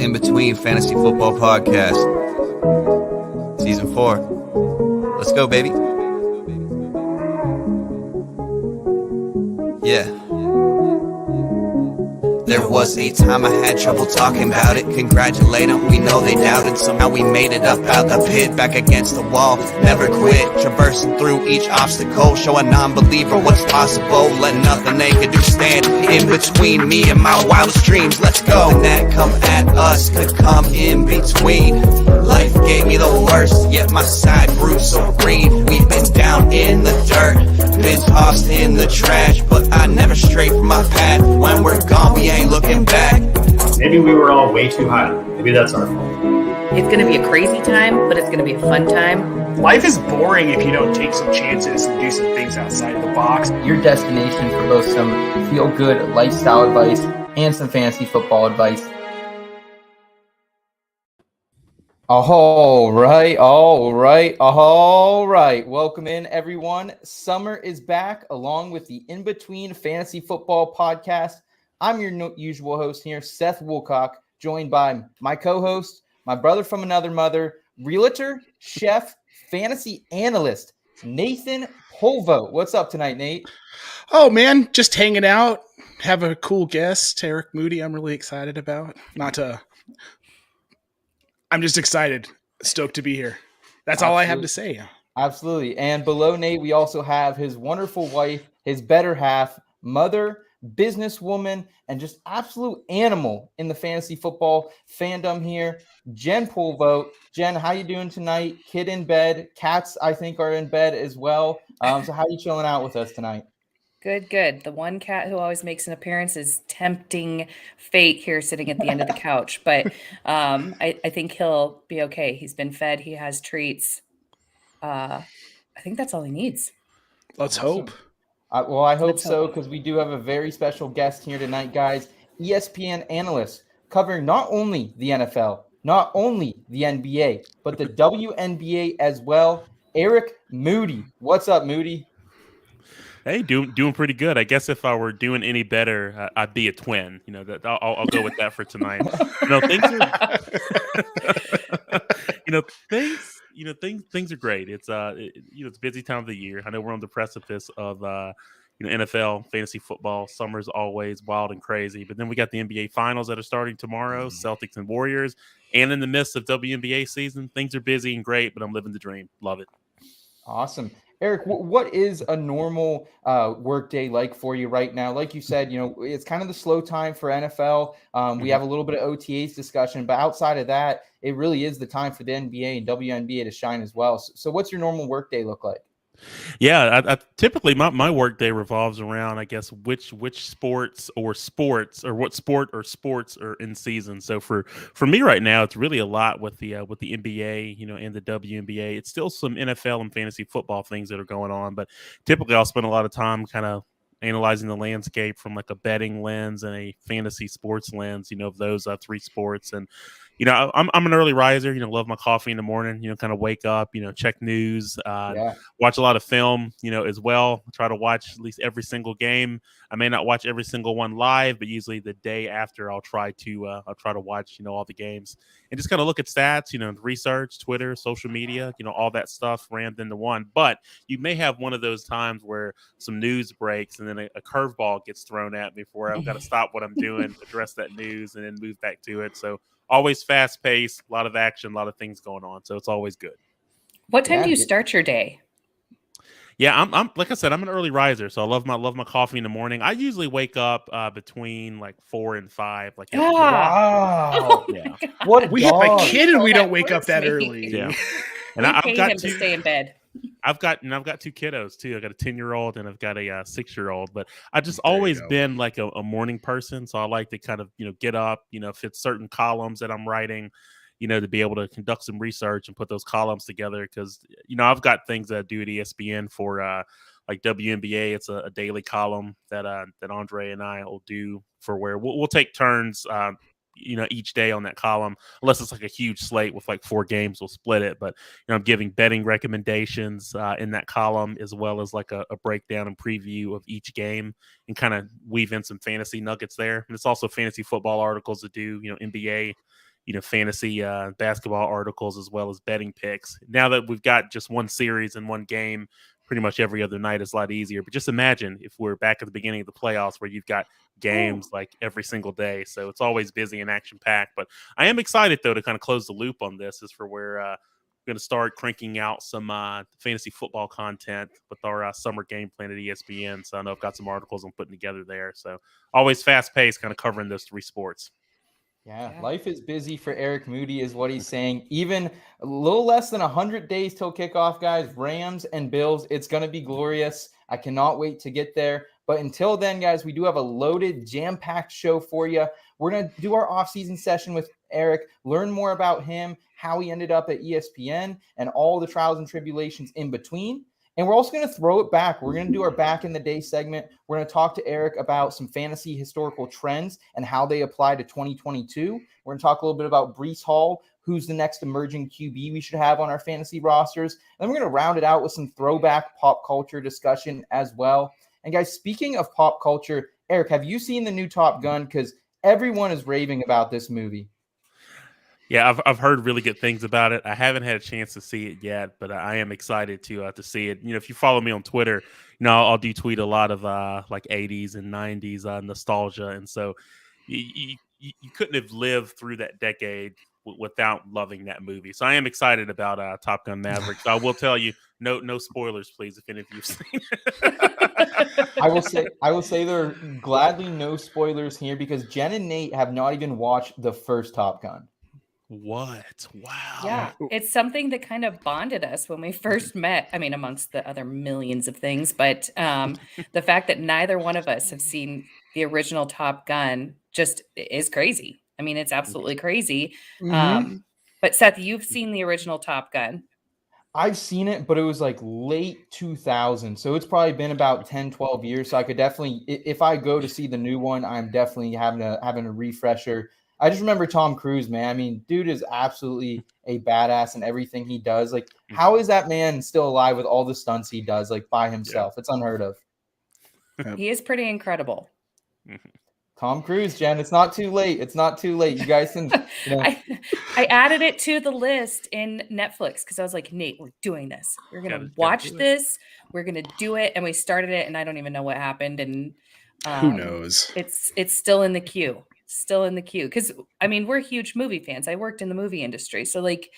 In Between Fantasy Football Podcast, Season 4. Let's go, baby. Yeah. There was a time I had trouble talking about it. Congratulate them, we know they doubted. Somehow we made it up out the pit, back against the wall, never quit. Traversing through each obstacle, show a non-believer what's possible. Let nothing they could do stand in between me and my wildest dreams. Let's go. And that come at us could come in between. Life gave me the worst, yet my side grew so green. We've been down in the dirt, been tossed in the trash, but I never stray from my path. When we're gone, we ain't looking back. Maybe we were all way too high. Maybe that's our fault. It's going to be a crazy time, but it's going to be a fun time. Life is boring if you don't take some chances and do some things outside of the box. Your destination for both some feel-good lifestyle advice and some fantasy football advice. All right. Welcome in, everyone. Summer is back along with the In Between Fantasy Football Podcast. I'm your usual host here, Seth Woolcock, joined by my co-host, my brother from another mother, realtor, chef, fantasy analyst, Nathan Polvo. What's up tonight, Nate? Oh, man, just hanging out. Have a cool guest, Eric Moody, I'm really excited about. I'm just excited. Stoked to be here. That's all I have to say. Absolutely. And below Nate, we also have his wonderful wife, his better half, mother, businesswoman, and just absolute animal in the fantasy football fandom here, Jen Polvo. Jen, how you doing tonight? Kid in bed. Cats, I think, are in bed as well. So how you chilling out with us tonight? Good. The one cat who always makes an appearance is tempting fate here sitting at the end of the couch. But I think he'll be okay. He's been fed. He has treats. I think that's all he needs. Let's hope. I hope so, because we do have a very special guest here tonight, guys. ESPN analyst covering not only the NFL, not only the NBA, but the WNBA as well, Eric Moody. What's up, Moody? Hey, doing pretty good. I guess if I were doing any better, I'd be a twin. You know, that I'll go with that for tonight. Things are great. It's it's a busy time of the year. I know we're on the precipice of NFL fantasy football. Summer's always wild and crazy, but then we got the NBA finals that are starting tomorrow, Celtics and Warriors, and in the midst of WNBA season, things are busy and great, but I'm living the dream. Love it. Awesome. Eric, what is a normal work day like for you right now? Like you said, it's kind of the slow time for NFL. We have a little bit of OTAs discussion, but outside of that, it really is the time for the NBA and WNBA to shine as well. So what's your normal work day look like? Yeah, I typically my work day revolves around, I guess, which sports or what sport or sports are in season. So for me right now, it's really a lot with the NBA, and the WNBA. It's still some NFL and fantasy football things that are going on, but typically I'll spend a lot of time kind of analyzing the landscape from like a betting lens and a fantasy sports lens, of those three sports. And I'm an early riser, love my coffee in the morning, kind of wake up, check news, watch a lot of film, as well. Try to watch at least every single game. I may not watch every single one live, but usually the day after I'll try to watch, all the games and just kind of look at stats, research, Twitter, social media, all that stuff rammed into one. But you may have one of those times where some news breaks and then a curveball gets thrown at me before I've got to stop what I'm doing, address that news, and then move back to it. So always fast paced, a lot of action, a lot of things going on. So it's always good. What time do you start your day? Yeah, I'm like I said, I'm an early riser, so I love my coffee in the morning. I usually wake up between like 4 and 5. Like, wow, yeah. What we have a kid and we don't wake up that early. Yeah, and I've got him to stay in bed. I've got 2 kiddos too. I got a 10-year-old and I've got a 6-year-old. But I've just always been like a morning person, so I like to kind of get up. If it's certain columns that I'm writing, to be able to conduct some research and put those columns together. Because I've got things that I do at ESPN for like WNBA. It's a daily column that Andre and I will do for where we'll take turns. Each day on that column, unless it's like a huge slate with like 4 games, we'll split it. But, I'm giving betting recommendations in that column, as well as like a breakdown and preview of each game and kind of weave in some fantasy nuggets there. And it's also fantasy football articles to do, NBA, fantasy basketball articles as well as betting picks. Now that we've got just one series and one game pretty much every other night, is a lot easier. But just imagine if we're back at the beginning of the playoffs where you've got games like every single day. So it's always busy and action packed. But I am excited though to kind of close the loop on this, is for where we're going to start cranking out some fantasy football content with our summer game plan at ESPN. So I know I've got some articles I'm putting together there. So always fast paced, kind of covering those three sports. Yeah, life is busy for Eric Moody is what he's saying. Even a little less than 100 days till kickoff, guys. Rams and Bills, it's going to be glorious. I cannot wait to get there. But until then, guys, we do have a loaded, jam-packed show for you. We're going to do our off-season session with Eric, learn more about him, how he ended up at ESPN, and all the trials and tribulations in between. And we're also going to throw it back. We're going to do our back in the day segment. We're going to talk to Eric about some fantasy historical trends and how they apply to 2022. We're going to talk a little bit about Breece Hall, who's the next emerging QB we should have on our fantasy rosters. And then we're going to round it out with some throwback pop culture discussion as well. And guys, speaking of pop culture, Eric, have you seen the new Top Gun? Because everyone is raving about this movie. Yeah, I've heard really good things about it. I haven't had a chance to see it yet, but I am excited to see it. If you follow me on Twitter, I'll do tweet a lot of like 80s and 90s nostalgia, and so you couldn't have lived through that decade without loving that movie. So I am excited about Top Gun Maverick. So I will tell you, no spoilers, please, if any of you've seen it. I will say there are gladly no spoilers here because Jen and Nate have not even watched the first Top Gun. What? Wow. Yeah, it's something that kind of bonded us when we first met. I mean, amongst the other millions of things, but the fact that neither one of us have seen the original Top Gun just is crazy. I mean, it's absolutely crazy. But Seth, you've seen the original Top Gun. I've seen it, but it was like late 2000. So it's probably been about 10, 12 years. So I could definitely, if I go to see the new one, I'm definitely having a refresher. I just remember Tom Cruise, man. I mean, dude is absolutely a badass in everything he does. Like, how is that man still alive with all the stunts he does, like by himself? Yeah. It's unheard of. He is pretty incredible. Tom Cruise, Jen. It's not too late. It's not too late. You guys can. I added it to the list in Netflix because I was like, Nate, we're doing this. We're gonna watch this. We're gonna do it, and we started it, and I don't even know what happened. And who knows? It's still in the queue. Still in the queue because I mean we're huge movie fans. I worked in the movie industry, so like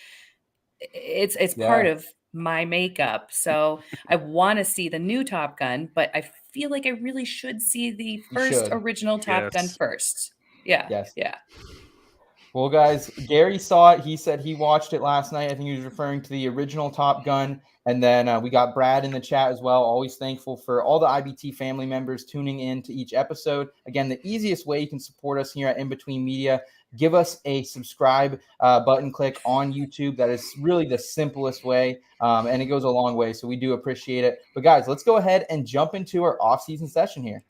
it's part of my makeup. So I want to see the new Top Gun, but I feel like I really should see the first original Top Gun first. Yeah. Yes. Yeah. Well, guys, Gary saw it. He said he watched it last night. I think he was referring to the original Top Gun. And then we got Brad in the chat as well. Always thankful for all the IBT family members tuning in to each episode. Again, the easiest way you can support us here at In Between Media, give us a subscribe button click on YouTube. That is really the simplest way, and it goes a long way. So we do appreciate it. But guys, let's go ahead and jump into our off-season session here.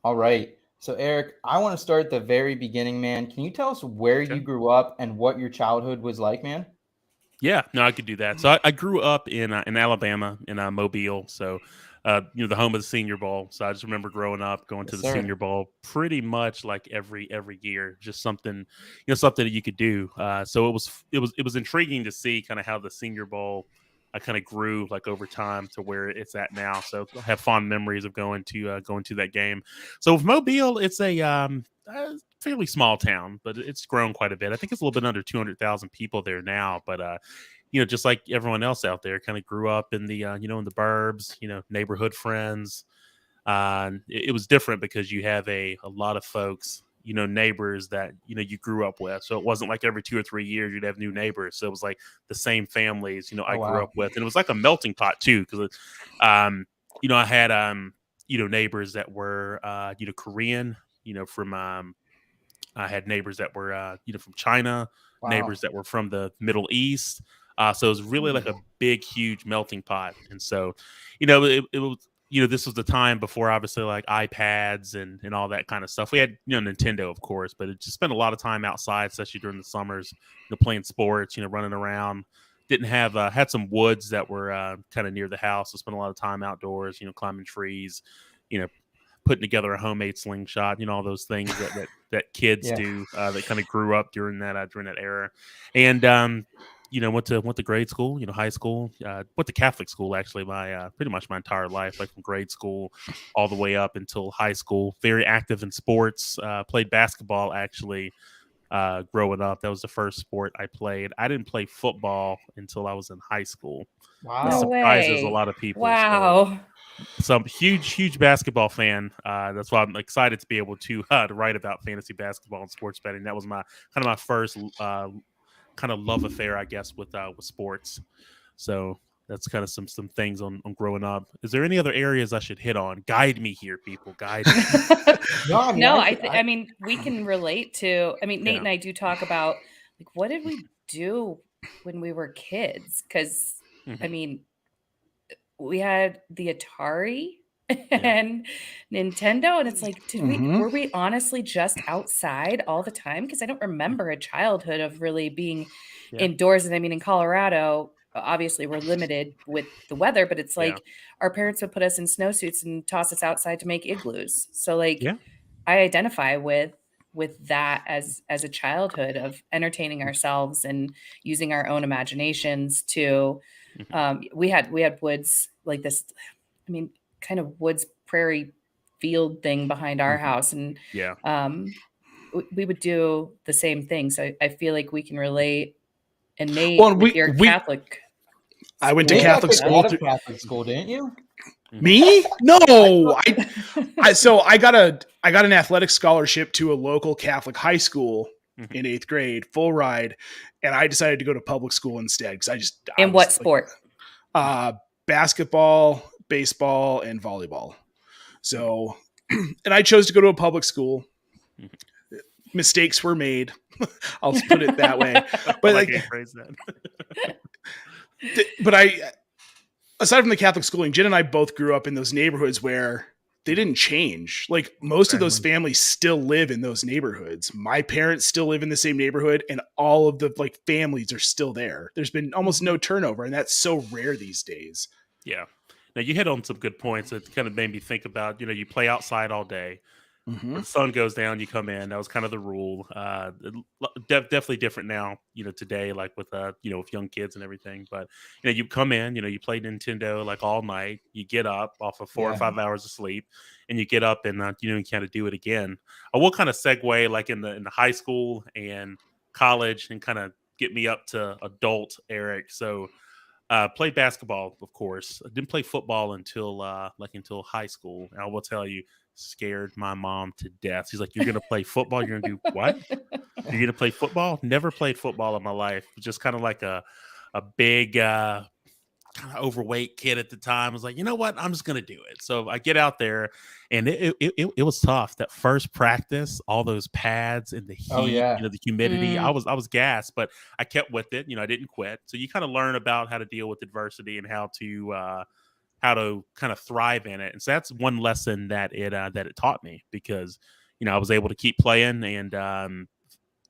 All right. So, Eric, I want to start at the very beginning, man. Can you tell us where you grew up and what your childhood was like, man? Yeah, no, I could do that. So I grew up in Alabama, in Mobile. So, the home of the Senior Bowl. So I just remember growing up, going to the Senior Bowl pretty much like every year. Just something, something that you could do. So it was intriguing to see kind of how the Senior Bowl I kind of grew like over time to where it's at now. So I have fond memories of going to that game. So with Mobile, it's a fairly small town, but it's grown quite a bit. I think it's a little bit under 200,000 people there now. But just like everyone else out there, kind of grew up in the in the burbs, neighborhood friends. It was different because you have a lot of folks, neighbors that, you grew up with. So it wasn't like every 2 or 3 years you'd have new neighbors. So it was like the same families, I grew up with. And it was like a melting pot too. Cause, I had, neighbors that were, Korean, from, I had neighbors that were, from China, neighbors that were from the Middle East. So it was really like a big, huge melting pot. And so, it was this was the time before obviously like iPads and all that kind of stuff. We had, Nintendo, of course, but it just spent a lot of time outside, especially during the summers, playing sports, running around. Didn't have, had some woods that were kind of near the house. So spent a lot of time outdoors, climbing trees, putting together a homemade slingshot, all those things that kids do that kind of grew up during that era. And, went to grade school, high school, went to Catholic school, actually, pretty much my entire life, like from grade school all the way up until high school. Very active in sports, played basketball, actually, growing up. That was the first sport I played. I didn't play football until I was in high school. Wow. This No surprises a way. lot of people. Wow. So I'm a huge basketball fan. That's why I'm excited to be able to write about fantasy basketball and sports betting. That was my first kind of love affair, I guess, with sports. So that's kind of some things on growing up. Is there any other areas I should hit on? Guide me here, people. Guide me. I mean, we can relate to. I mean, Nate and I do talk about like what did we do when we were kids? Because I mean, we had the Atari and Nintendo, and it's like, were we honestly just outside all the time? Because I don't remember a childhood of really being indoors. And I mean, in Colorado, obviously we're limited with the weather, but it's like our parents would put us in snowsuits and toss us outside to make igloos. So like I identify with that as a childhood of entertaining ourselves and using our own imaginations to we had woods like this, I mean, kind of woods prairie field thing behind our house, and we would do the same thing. So I feel like we can relate. And Nate, with your Catholic, I went to Catholic school. Catholic school, didn't you? Me? No. I got an athletic scholarship to a local Catholic high school in 8th grade, full ride, and I decided to go to public school instead because In what sport? Basketball, baseball, and volleyball. So, and I chose to go to a public school. Mistakes were made. I'll just put it that way. But aside from the Catholic schooling, Jen and I both grew up in those neighborhoods where they didn't change. Like most of those families still live in those neighborhoods. My parents still live in the same neighborhood, and all of the families are still there. There's been almost no turnover, and that's so rare these days. Yeah. Now you hit on some good points that kind of made me think about, you play outside all day. The sun goes down, you come in. That was kind of the rule. Definitely different now, today, like with, with young kids and everything. But, you come in, you play Nintendo like all night. You get up off of 4 or 5 hours of sleep, and you get up and, kind of do it again. I will kind of segue like in the high school and college and kind of get me up to adult Eric. So, played basketball, of course. I didn't play football until high school. And I will tell you, scared my mom to death. She's like, "You're gonna play football? You're gonna do what? You're gonna play football?" Never played football in my life. Just kind of like a big kind of overweight kid at the time. I was like, you know what? I'm just gonna do it. So I get out there, and it was tough. That first practice, all those pads and the heat, the humidity. I was gassed, but I kept with it. I didn't quit. So you kind of learn about how to deal with adversity and how to kind of thrive in it. And so that's one lesson that it taught me, because, I was able to keep playing and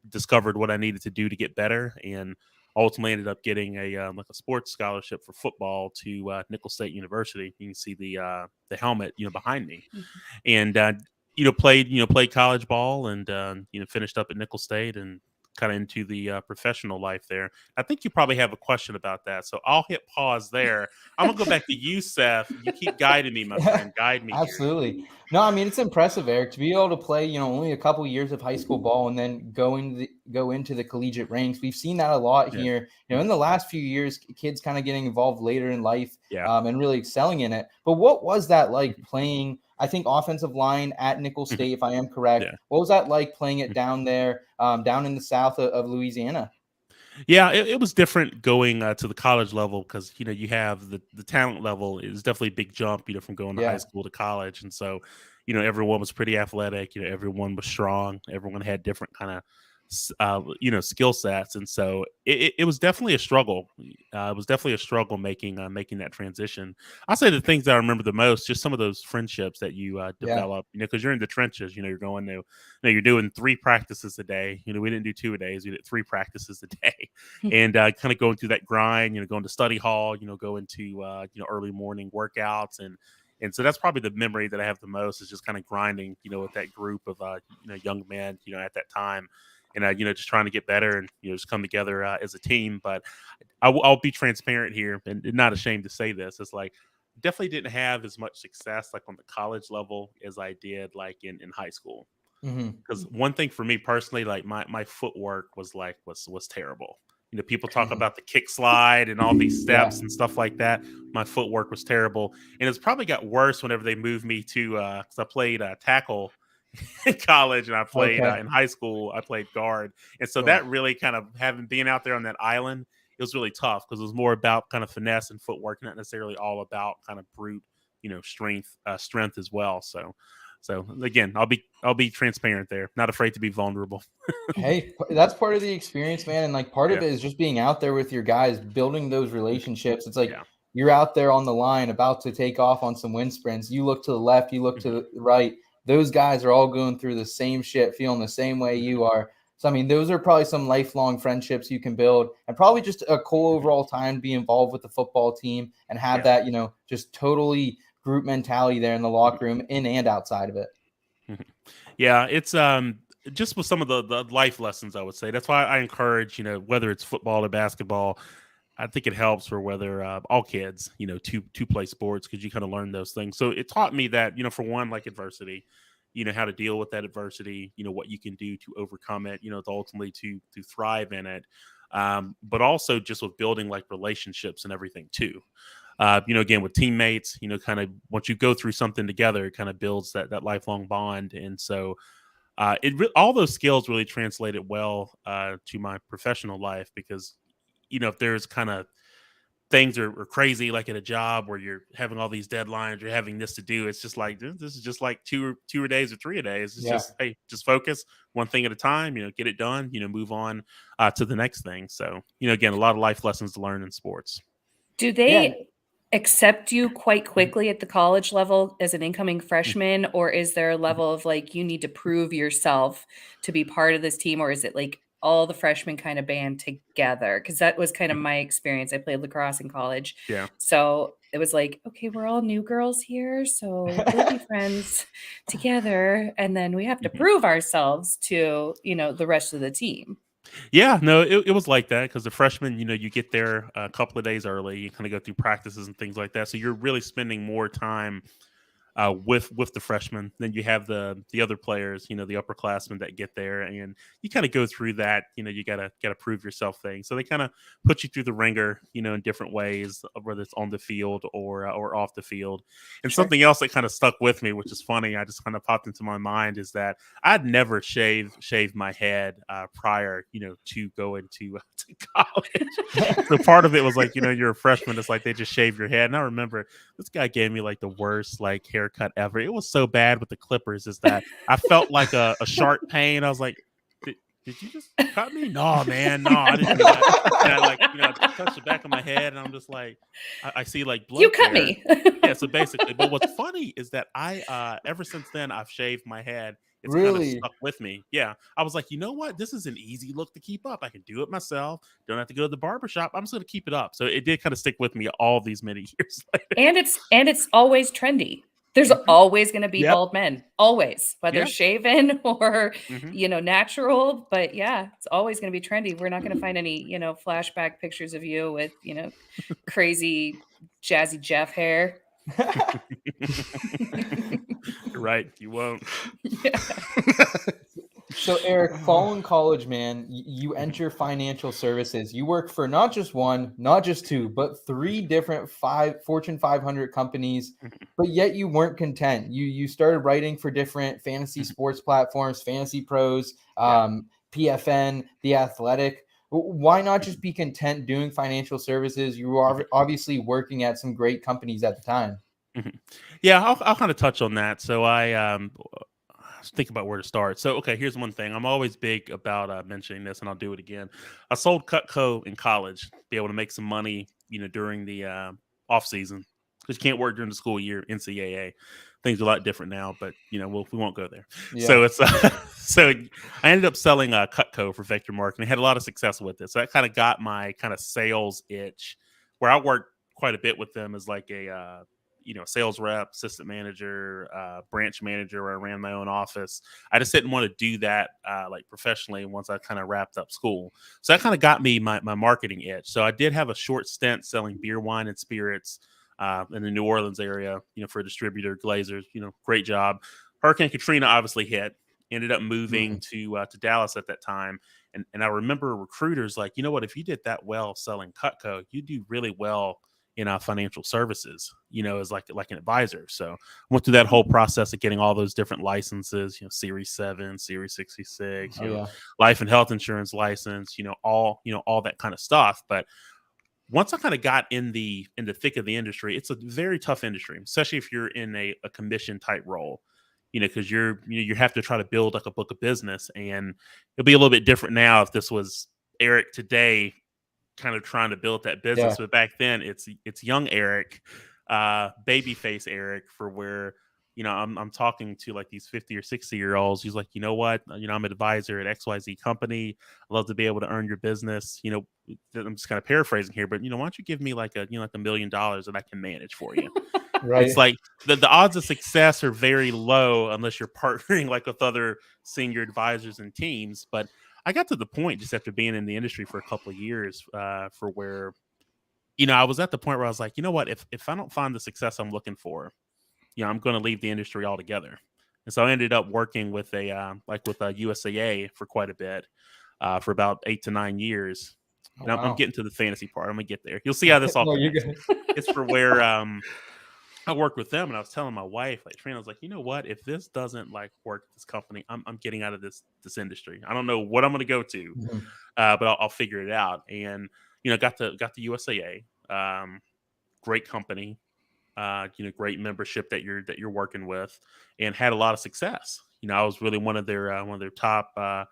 discovered what I needed to do to get better, and ultimately ended up getting a sports scholarship for football to Nicholls State University. You can see the helmet, behind me, and played college ball and finished up at Nicholls State and kind of into the professional life there. I think you probably have a question about that, so I'll hit pause there. I'm gonna go back to you, Seth. You keep guiding me, my friend. Guide me. Absolutely. Here. No, I mean, it's impressive, Eric, to be able to play, only a couple years of high school ball and then go into the collegiate ranks. We've seen that a lot here. In the last few years, kids kind of getting involved later in life and really excelling in it. But what was that like playing, I think, offensive line at Nicholls State, if I am correct? Yeah. What was that like playing it down there, down in the south of Louisiana? Yeah, it was different going to the college level, because, you have the talent level is definitely a big jump, from going to high school to college. And so, everyone was pretty athletic. Everyone was strong. Everyone had different kind of skill sets. And so it was definitely a struggle. It was definitely a struggle making that transition. I'll say the things that I remember the most, just some of those friendships that you develop, because you're in the trenches, you're going to, you're doing 3 practices a day. We didn't do 2 a days. We did 3 practices a day and kind of going through that grind, going to study hall, going to, early morning workouts. And so that's probably the memory that I have the most, is just kind of grinding, with that group of, young men, at that time. And, just trying to get better and, just come together as a team. But I'll be transparent here and not ashamed to say this. It's like, definitely didn't have as much success like on the college level as I did like in high school. Because one thing for me personally, like my footwork was terrible. People talk about the kick slide and all these steps and stuff like that. My footwork was terrible. And it's probably got worse whenever they moved me to, because I played tackle in college, and I played in high school, I played guard. And so that really kind of being out there on that island, it was really tough because it was more about kind of finesse and footwork, not necessarily all about kind of brute, strength as well. So again, I'll be transparent there. Not afraid to be vulnerable. Hey, that's part of the experience, man. And like part of it is just being out there with your guys, building those relationships. It's like you're out there on the line about to take off on some wind sprints. You look to the left, you look to the right. Those guys are all going through the same shit, feeling the same way you are. So, I mean, those are probably some lifelong friendships you can build, and probably just a cool overall time to be involved with the football team and have that, just totally group mentality there in the locker room, in and outside of it. Yeah, it's just with some of the life lessons, I would say. That's why I encourage, whether it's football or basketball, I think it helps for whether all kids, to play sports, because you kind of learn those things. So it taught me that, for one, like adversity, how to deal with that adversity, what you can do to overcome it, to ultimately to thrive in it. But also just with building like relationships and everything too. Again, with teammates, kind of once you go through something together, it kind of builds that lifelong bond. And so all those skills really translated well to my professional life, because if there's kind of things are crazy, like at a job where you're having all these deadlines, you're having this to do, it's just like, this is just like two a days or 3 a days. It's just, hey, just focus one thing at a time, get it done, move on to the next thing. So, again, a lot of life lessons to learn in sports. Do they accept you quite quickly at the college level as an incoming freshman, or is there a level of like, you need to prove yourself to be part of this team, or is it like all the freshmen kind of band together? Because that was kind of my experience. I played lacrosse in college. Yeah. So it was like, okay, we're all new girls here, so we'll be friends together. And then we have to prove ourselves to, the rest of the team. Yeah, no, it was like that, because the freshmen, you get there a couple of days early, you kind of go through practices and things like that. So you're really spending more time with the freshmen. Then you have the other players, the upperclassmen that get there, and you kind of go through that. You gotta prove yourself thing. So they kind of put you through the ringer, in different ways, whether it's on the field or off the field. And something else that kind of stuck with me, which is funny, I just kind of popped into my mind, is that I'd never shaved my head prior, to going to college. So part of it was like, you're a freshman, it's like they just shave your head. And I remember this guy gave me like the worst like haircut ever. It was so bad with the clippers, is that I felt like a sharp pain. I was like, did you just cut me? No, man, no, I didn't do that. And I I touched the back of my head, and I'm just like, I see like blood. You cut me. Yeah, so basically, but what's funny is that I ever since then I've shaved my head. It's kind of stuck with me. Yeah. I was like, you know what? This is an easy look to keep up. I can do it myself. Don't have to go to the barbershop. I'm just going to keep it up. So it did kind of stick with me all these many years later. And it's always trendy. There's always going to be bald men, always, whether shaven or, natural. But yeah, it's always going to be trendy. We're not going to find any, flashback pictures of you with, crazy Jazzy Jeff hair. Right, you won't. Yeah. So Eric, following college, man, you enter financial services. You work for not just one, not just two, but 3 different Fortune 500 companies. But yet you weren't content. You started writing for different fantasy sports platforms, Fantasy Pros, PFN, The Athletic. Why not just be content doing financial services? You were obviously working at some great companies at the time. Yeah, I'll kind of touch on that. So I think about where to start. So, okay, here's one thing. I'm always big about mentioning this, and I'll do it again. I sold Cutco in college, be able to make some money, during the off season, because you can't work during the school year. NCAA things are a lot different now, but we won't go there. Yeah. So it's so I ended up selling Cutco for Vector Marketing. I had a lot of success with it, so that kind of got my kind of sales itch, where I worked quite a bit with them as like a sales rep, assistant manager, branch manager, where I ran my own office. I just didn't want to do that like professionally once I kind of wrapped up school. So that kind of got me my marketing itch. So I did have a short stint selling beer, wine, and spirits in the New Orleans area, for a distributor, Glazers, great job. Hurricane Katrina obviously hit, ended up moving to Dallas at that time. And I remember recruiters like, you know what, if you did that well selling Cutco, you do really well in financial services, as like an advisor. So I went through that whole process of getting all those different licenses, Series 7, Series 66, life and health insurance license, all that kind of stuff. But once I kind of got in the thick of the industry, it's a very tough industry, especially if you're in a commission type role, because you have to try to build like a book of business. And it'll be a little bit different now if this was Eric today, kind of trying to build that business. But back then it's young Eric, babyface Eric, for where I'm talking to like these 50 or 60-year-olds. He's like, you know what, I'm an advisor at XYZ company. I'd love to be able to earn your business. I'm just kind of paraphrasing here, but why don't you give me like a like $1 million that I can manage for you? Right. It's like the odds of success are very low unless you're partnering like with other senior advisors and teams. But I got to the point just after being in the industry for a couple of years, for where, I was at the point where I was like, you know what, if I don't find the success I'm looking for, I'm going to leave the industry altogether. And so I ended up working with USAA for quite a bit, for about 8 to 9 years. And I'm getting to the fantasy part. I'm going to get there. You'll see how this all connects. It's for where I worked with them, and I was telling my wife, like Trina, I was like, you know what? If this doesn't like work at this company, I'm getting out of this industry. I don't know what I'm going to go to, but I'll figure it out. And got the USAA, great company, great membership that you're working with, and had a lot of success. I was really one of their top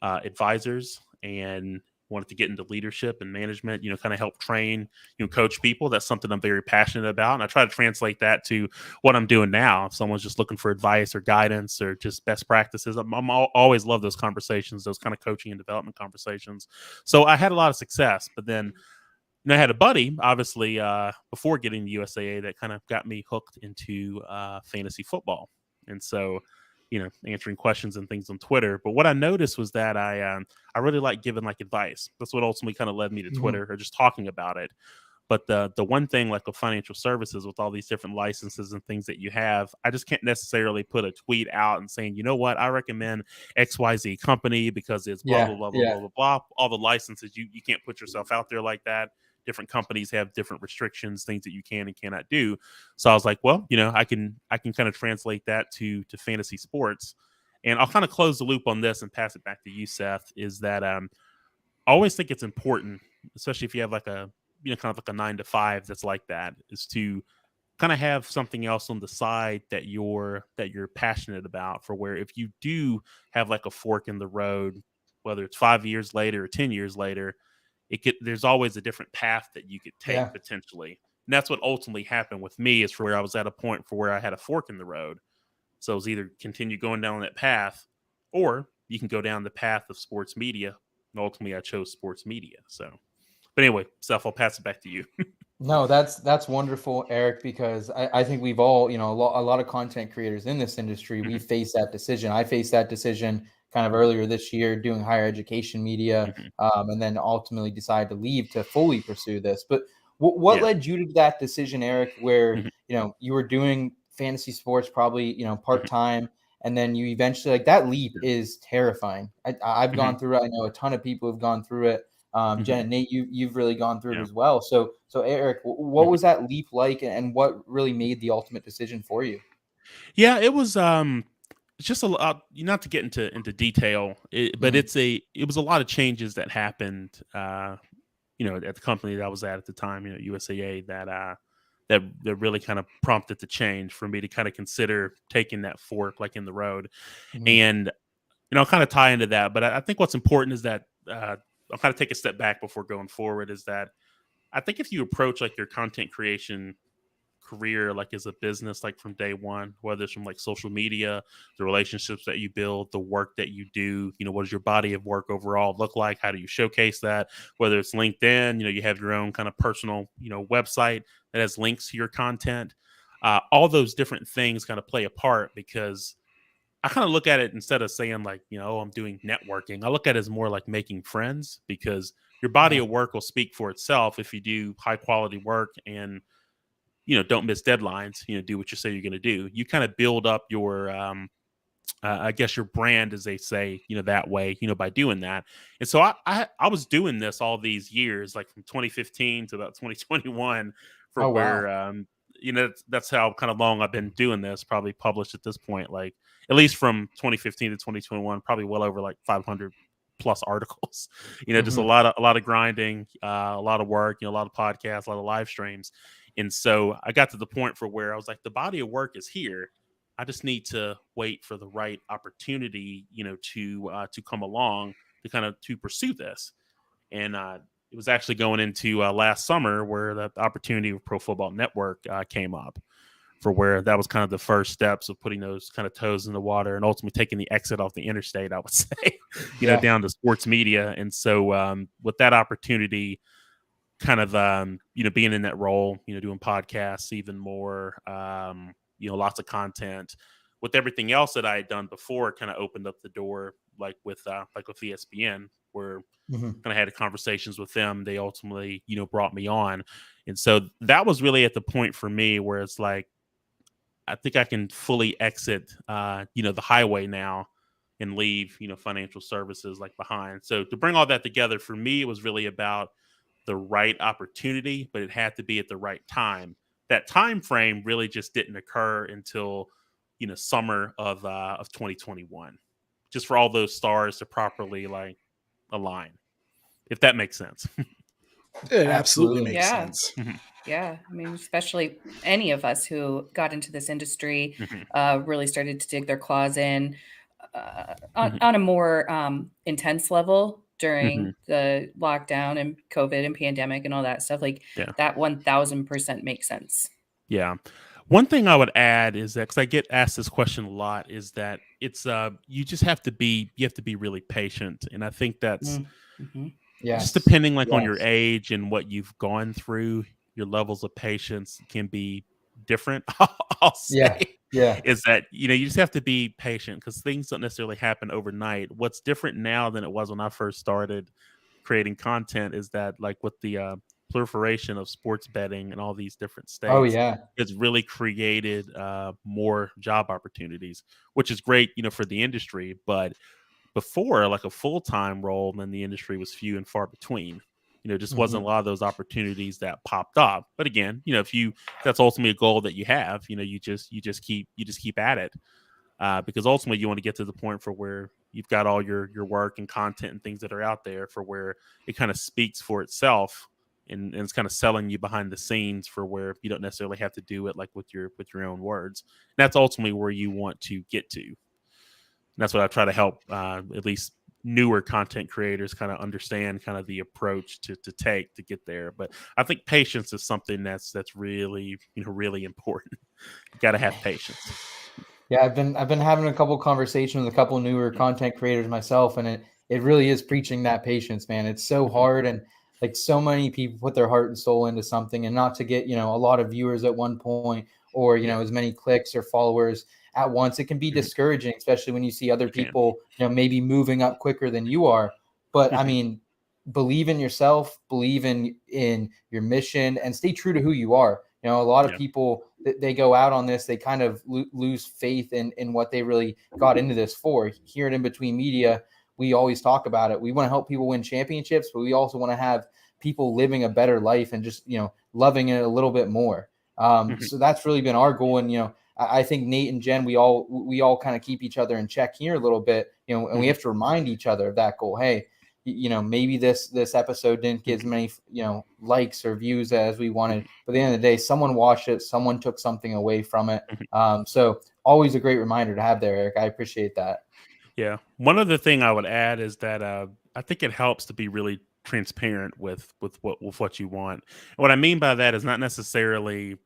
advisors, and wanted to get into leadership and management, kind of help train, coach people. That's something I'm very passionate about. And I try to translate that to what I'm doing now. If someone's just looking for advice or guidance or just best practices, always love those conversations, those kind of coaching and development conversations. So I had a lot of success, but then I had a buddy, obviously, before getting the USAA, that kind of got me hooked into fantasy football. And so, answering questions and things on Twitter. But what I noticed was that I really like giving like advice. That's what ultimately kind of led me to Twitter, or just talking about it. But the one thing like with financial services, with all these different licenses and things that you have, I just can't necessarily put a tweet out and saying, you know what, I recommend XYZ company because it's blah, blah, blah, blah, blah, blah, blah. All the licenses, you can't put yourself out there like that. Different companies have different restrictions, things that you can and cannot do. So I was like, well, I can kind of translate that to fantasy sports. And I'll kind of close the loop on this and pass it back to you, Seth, is that I always think it's important, especially if you have like a, kind of like a 9 to 5 that's like that, is to kind of have something else on the side that you're passionate about, for where if you do have like a fork in the road, whether it's 5 years later or 10 years later, there's always a different path that you could take potentially. And that's what ultimately happened with me, is for where I was at a point for where I had a fork in the road. So it was either continue going down that path, or you can go down the path of sports media. And ultimately I chose sports media. So, but anyway, Seth, I'll pass it back to you. No, that's wonderful, Eric, because I think we've all, a lot of content creators in this industry, we face that decision. I faced that decision kind of earlier this year doing higher education media, and then ultimately decided to leave to fully pursue this. But what led you to that decision, Eric, where, you were doing fantasy sports probably, part-time, and then you eventually, like, that leap is terrifying. I've gone through it. I know a ton of people have gone through it. Jen and Nate, you've really gone through it as well. So Eric, what was that leap like, and what really made the ultimate decision for you? Yeah, it was just a lot, not to get into detail, but it was a lot of changes that happened, at the company that I was at the time, USAA, that that really kind of prompted the change for me to kind of consider taking that fork like in the road. And I'll kind of tie into that, but I think what's important is that I'll kind of take a step back before going forward, is that I think if you approach like your content creation career like as a business, like from day one, whether it's from like social media, the relationships that you build, the work that you do, what does your body of work overall look like, how do you showcase that, whether it's LinkedIn, you have your own kind of personal website that has links to your content, all those different things kind of play a part, because I kind of look at it, instead of saying like, I'm doing networking, I look at it as more like making friends, because your body of work will speak for itself if you do high quality work and don't miss deadlines, do what you say you're going to do. You kind of build up your, I guess your brand, as they say, that way, by doing that. And so I was doing this all these years, like from 2015 to about 2021 for that's how kind of long I've been doing this, probably published at this point, like at least from 2015 to 2021, probably well over like 500 plus articles, just a lot of grinding, a lot of work, a lot of podcasts, a lot of live streams. And so I got to the point for where I was like, the body of work is here. I just need to wait for the right opportunity, to come along to pursue this. And it was actually going into last summer where the opportunity of Pro Football Network came up, for where that was kind of the first steps of putting those kind of toes in the water and ultimately taking the exit off the interstate, I would say, down to sports media. And so with that opportunity, kind of, being in that role, doing podcasts even more, lots of content, with everything else that I had done before, kind of opened up the door, like with ESPN, where kind of had conversations with them. They ultimately, brought me on. And so that was really at the point for me where it's like, I think I can fully exit, the highway now and leave, financial services like behind. So to bring all that together, for me, it was really about the right opportunity, but it had to be at the right time. That time frame really just didn't occur until, summer of 2021, just for all those stars to properly like align, if that makes sense. It absolutely makes Yeah. sense. Yeah. I mean, especially any of us who got into this industry, really started to dig their claws in on a more intense level during the lockdown and COVID and pandemic and all that stuff. Like that 1000% makes sense. Yeah. One thing I would add is that, because I get asked this question a lot, is that it's you just have to be really patient. And I think that's just depending like on your age and what you've gone through, your levels of patience can be different. I'll say is that, you just have to be patient, because things don't necessarily happen overnight. What's different now than it was when I first started creating content is that, like, with the proliferation of sports betting and all these different states, it's really created more job opportunities, which is great, for the industry. But before, like, a full-time role in the industry was few and far between. Just wasn't a lot of those opportunities that popped up. But again, if that's ultimately a goal that you have, you just keep at it, because ultimately you want to get to the point for where you've got all your work and content and things that are out there, for where it kind of speaks for itself, and it's kind of selling you behind the scenes, for where you don't necessarily have to do it like with your own words. And that's ultimately where you want to get to. And that's what I try to help at least newer content creators kind of understand, kind of the approach to take to get there. But I think patience is something that's really, really important. You got to have patience. Yeah, I've been having a couple conversations with a couple newer content creators myself, and it really is preaching that patience, man. It's so hard, and like so many people put their heart and soul into something, and not to get, a lot of viewers at one point, or as many clicks or followers at once. It can be discouraging, especially when you see other people, maybe moving up quicker than you are. But I mean, believe in yourself, believe in your mission, and stay true to who you are. A lot of people, they go out on this, they kind of lose faith in what they really got into this for. Here at In Between Media, we always talk about it. We want to help people win championships, but we also want to have people living a better life and just, loving it a little bit more. So that's really been our goal. And, I think Nate and Jen, we all kind of keep each other in check here a little bit, and we have to remind each other of that goal. Hey, maybe this episode didn't get as many, likes or views as we wanted. But at the end of the day, someone watched it, someone took something away from it. So always a great reminder to have there, Eric. I appreciate that. Yeah. One other thing I would add is that I think it helps to be really transparent with what you want. And what I mean by that is not necessarily,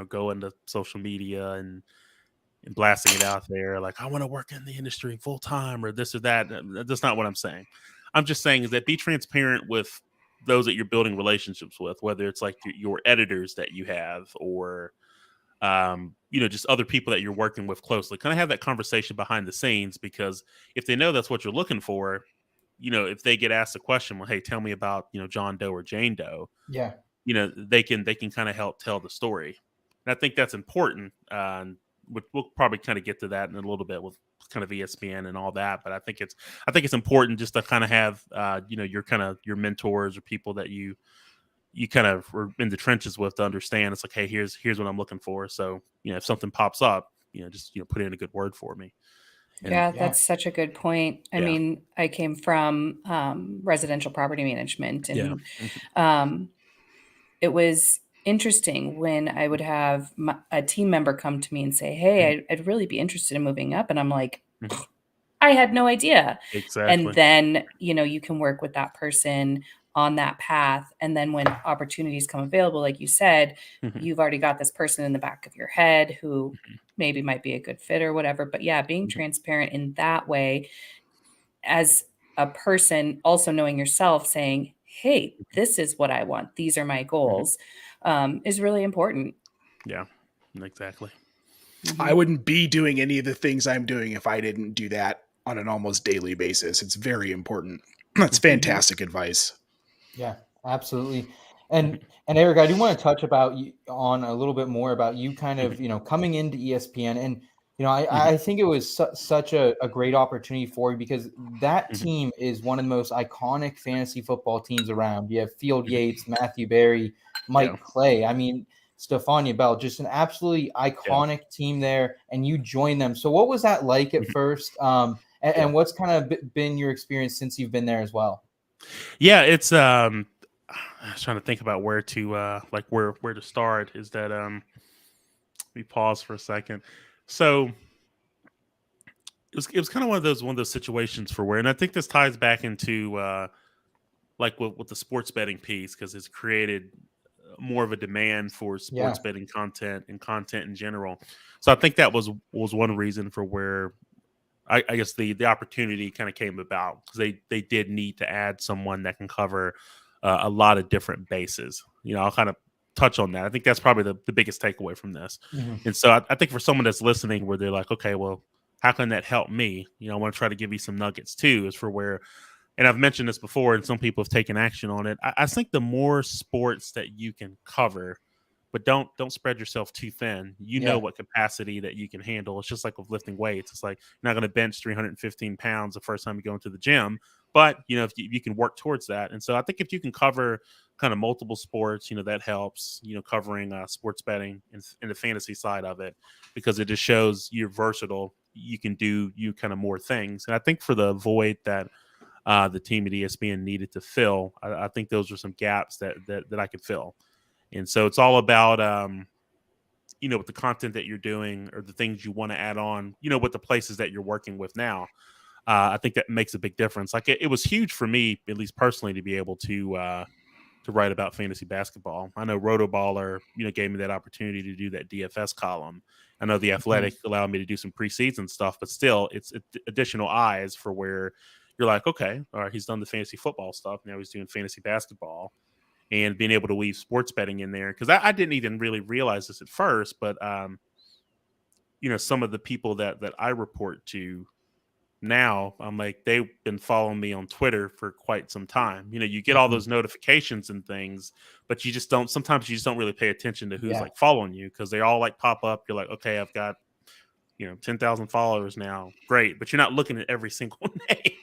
go into social media and blasting it out there like, I want to work in the industry full time or this or that. That's not what I'm saying. I'm just saying is that be transparent with those that you're building relationships with, whether it's like your editors that you have or just other people that you're working with closely. Kind of have that conversation behind the scenes, because if they know that's what you're looking for, if they get asked a question, well, hey, tell me about, John Doe or Jane Doe, Yeah. they can kind of help tell the story. And I think that's important. We'll probably kind of get to that in a little bit with kind of ESPN and all that. But I think it's important just to kind of have, your mentors or people that you kind of were in the trenches with to understand. It's like, hey, here's what I'm looking for. So, if something pops up, just, put in a good word for me. Yeah, that's such a good point. I mean, I came from residential property management, and it was interesting when I would have a team member come to me and say, hey, I'd really be interested in moving up. And I'm like, I had no idea. Exactly. And then, you can work with that person on that path. And then when opportunities come available, like you said, you've already got this person in the back of your head who maybe might be a good fit or whatever. But yeah, being transparent in that way as a person, also knowing yourself, saying, hey, this is what I want, these are my goals, is really important. Yeah, exactly. I wouldn't be doing any of the things I'm doing if I didn't do that on an almost daily basis. It's very important. That's fantastic advice. Yeah, absolutely. And Eric, I do want to touch on a little bit more about you kind of, coming into ESPN. And, I think it was such a great opportunity for you, because that team is one of the most iconic fantasy football teams around. You have Field Yates, Matthew Berry, Mike Clay. I mean, Stephania Bell, just an absolutely iconic team there, and you joined them. So what was that like at first? And what's kind of been your experience since you've been there as well? Yeah, it's I was trying to think about where to where to start. Is that let me pause for a second. So it was kind of one of those situations for where, and I think this ties back into with the sports betting piece, because it's created more of a demand for sports betting content and content in general. So I think that was one reason for where I guess the opportunity kind of came about, because they did need to add someone that can cover a lot of different bases. I'll kind of touch on that. I think that's probably the biggest takeaway from this. And so I think for someone that's listening, where they're like, okay, well, how can that help me? I want to try to give you some nuggets too, is for where, and I've mentioned this before, and some people have taken action on it. I think the more sports that you can cover, but don't spread yourself too thin. Know what capacity that you can handle. It's just like with lifting weights. It's like you're not going to bench 315 pounds the first time you go into the gym, but if you can work towards that. And so I think if you can cover kind of multiple sports, that helps. Covering sports betting and the fantasy side of it, because it just shows you're versatile. You can do kind of more things. And I think for the void that the team at ESPN needed to fill, I think those are some gaps that I could fill. And so it's all about, with the content that you're doing or the things you want to add on, with the places that you're working with now. I think that makes a big difference. Like it was huge for me, at least personally, to be able to write about fantasy basketball. I know Rotoballer, gave me that opportunity to do that DFS column. I know The Athletic allowed me to do some preseason stuff, but still, it's additional eyes for where you're like, okay, all right, he's done the fantasy football stuff. Now he's doing fantasy basketball. And being able to weave sports betting in there, because I didn't even really realize this at first, but some of the people that I report to now, I'm like, they've been following me on Twitter for quite some time. You get all those notifications and things, but sometimes you just don't really pay attention to who's like following you, because they all like pop up. You're like, okay, I've got 10,000 followers now. Great. But you're not looking at every single name,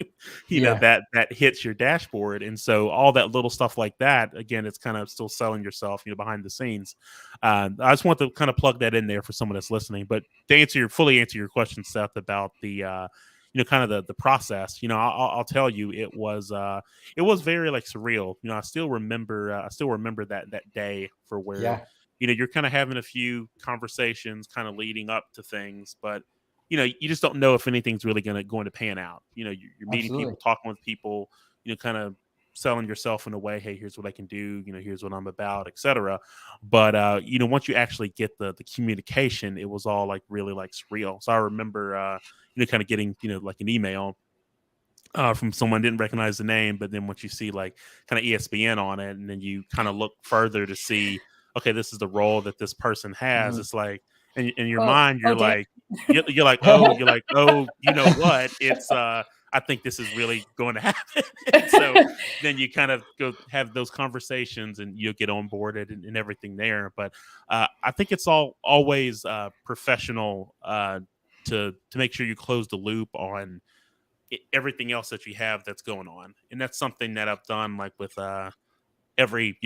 that hits your dashboard. And so all that little stuff like that, again, it's kind of still selling yourself, behind the scenes. I just want to kind of plug that in there for someone that's listening. But to fully answer your question, Seth, about the, kind of the process. I'll tell you, it was very like surreal. I still remember that day for where you're kind of having a few conversations kind of leading up to things, but you just don't know if anything's really going to pan out. You're meeting people, talking with people, kind of selling yourself in a way, hey, here's what I can do, here's what I'm about, etc. But once you actually get the communication, it was all like really like surreal. So I remember kind of getting like an email from someone, didn't recognize the name, but then once you see like kind of ESPN on it, and then you kind of look further to see, okay, this is the role that this person has. It's like in your mind, you're like, you're like, oh, you know what? It's I think this is really going to happen. So then you kind of go have those conversations, and you'll get onboarded and everything there. But I think it's always professional to make sure you close the loop on everything else that you have that's going on. And that's something that I've done like with every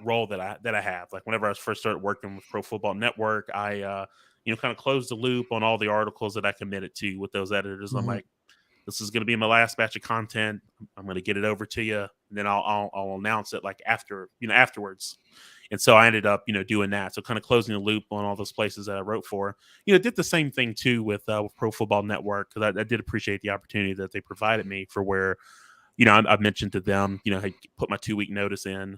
role that I have. Like whenever I first started working with Pro Football Network, I kind of closed the loop on all the articles that I committed to with those editors. I'm like, this is going to be my last batch of content. I'm going to get it over to you, and then I'll announce it like afterwards. And so I ended up, doing that. So kind of closing the loop on all those places that I wrote for. Did the same thing too with Pro Football Network, because I did appreciate the opportunity that they provided me for where, I've mentioned to them, I put my 2-week notice in,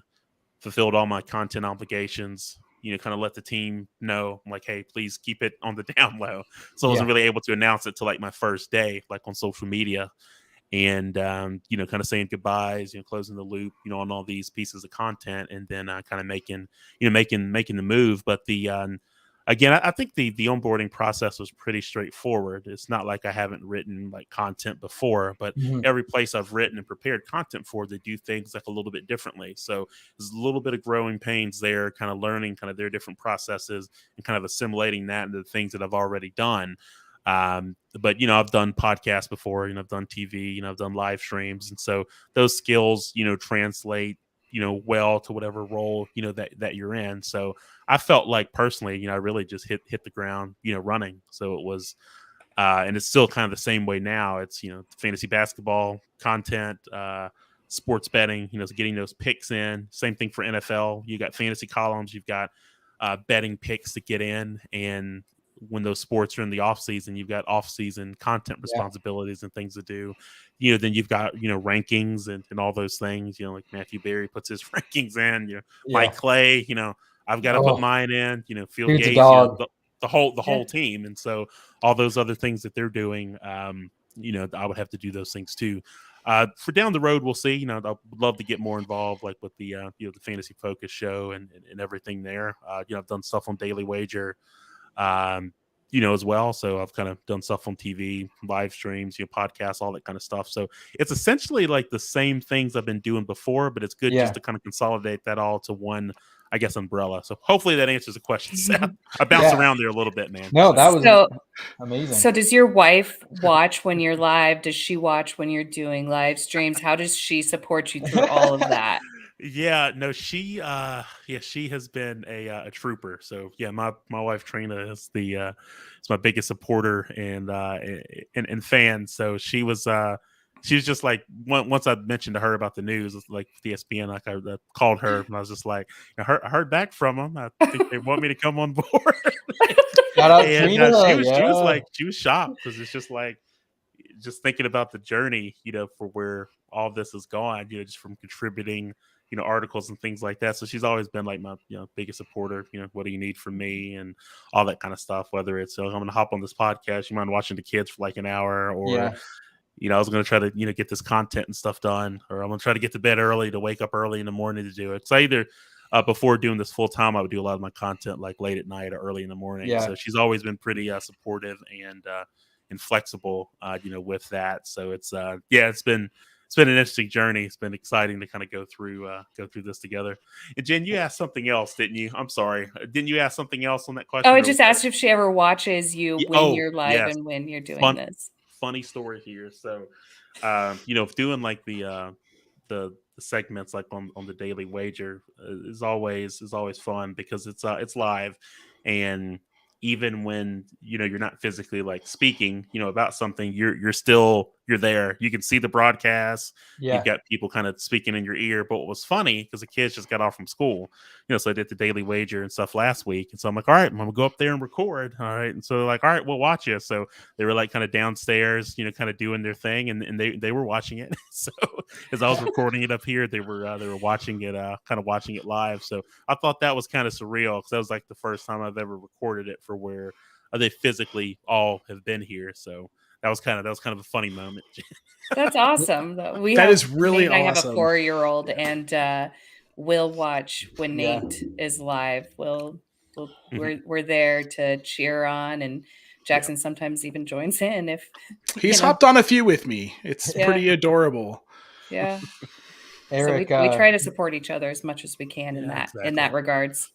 fulfilled all my content obligations, kind of let the team know, I'm like, hey, please keep it on the down low. So I wasn't really able to announce it till like my first day, like on social media. And kind of saying goodbyes, closing the loop, on all these pieces of content, and then kind of making the move. But again, I think the onboarding process was pretty straightforward. It's not like I haven't written like content before, but every place I've written and prepared content for, they do things like a little bit differently. So there's a little bit of growing pains there, kind of learning kind of their different processes and kind of assimilating that into the things that I've already done. But I've done podcasts before, I've done TV, I've done live streams, and so those skills translate well to whatever role that you're in. So I felt like personally, I really just hit the ground running. So it was and it's still kind of the same way now. It's fantasy basketball content, sports betting, getting those picks in. Same thing for NFL. You got fantasy columns, you've got betting picks to get in, and when those sports are in the off season, you've got off season content responsibilities and things to do. Then you've got rankings and all those things. Like Matthew Berry puts his rankings in. Mike Clay. I've got to put mine in. Phil Gates. The whole team, and so all those other things that they're doing. I would have to do those things too. For down the road, we'll see. I'd love to get more involved, like with the the Fantasy Focus show and everything there. I've done stuff on Daily Wager. As well. So I've kind of done stuff on TV, live streams, podcasts, all that kind of stuff. So it's essentially like the same things I've been doing before, but it's good just to kind of consolidate that all to one, I guess, umbrella. So hopefully that answers the question, Seth. I bounced around there a little bit, man. No, that was amazing. So does your wife watch when you're live? Does she watch when you're doing live streams? How does she support you through all of that? Yeah, no, she has been a trooper. So yeah, my wife Trina is is my biggest supporter and fan. So she was just like, once I mentioned to her about the news, like the ESPN, like I called her and I was just like, I heard back from them. I think they want me to come on board. Shout out and Trina. She was shocked, because it's just like, just thinking about the journey, for where all this has gone, just from contributing, articles and things like that. So she's always been like my, biggest supporter. What do you need from me and all that kind of stuff. Whether it's, I'm going to hop on this podcast, you mind watching the kids for like an hour, or, I was going to try to, get this content and stuff done, or I'm going to try to get to bed early to wake up early in the morning to do it. So either before doing this full time, I would do a lot of my content like late at night or early in the morning. So she's always been pretty supportive and flexible, with that. So it's been an interesting journey. It's been exciting to kind of go through this together. And Jen, you asked something else, didn't you? I'm sorry. Didn't you ask something else on that question? Oh, I just asked if she ever watches you when you're live and when you're doing this. Funny story here. So, doing like the segments like on the Daily Wager is always fun, because it's live, and even when, you're not physically like speaking, about something, you're there. You can see the broadcast. Yeah. You've got people kind of speaking in your ear. But what was funny, because the kids just got off from school, so I did the Daily Wager and stuff last week. And so I'm like, all right, I'm going to go up there and record. All right. And so they're like, all right, we'll watch you. So they were like kind of downstairs, kind of doing their thing. And they were watching it. So as I was recording it up here, they were watching it, kind of watching it live. So I thought that was kind of surreal, because that was like the first time I've ever recorded it for where they physically all have been here. So that was kind of a funny moment. That's awesome. That is really I have a awesome. 4-year-old, and we'll watch when Nate is live. We're there to cheer on, and Jackson sometimes even joins in if he's hopped on a few with me. It's pretty adorable. Yeah. Eric, so we try to support each other as much as we can in that regards.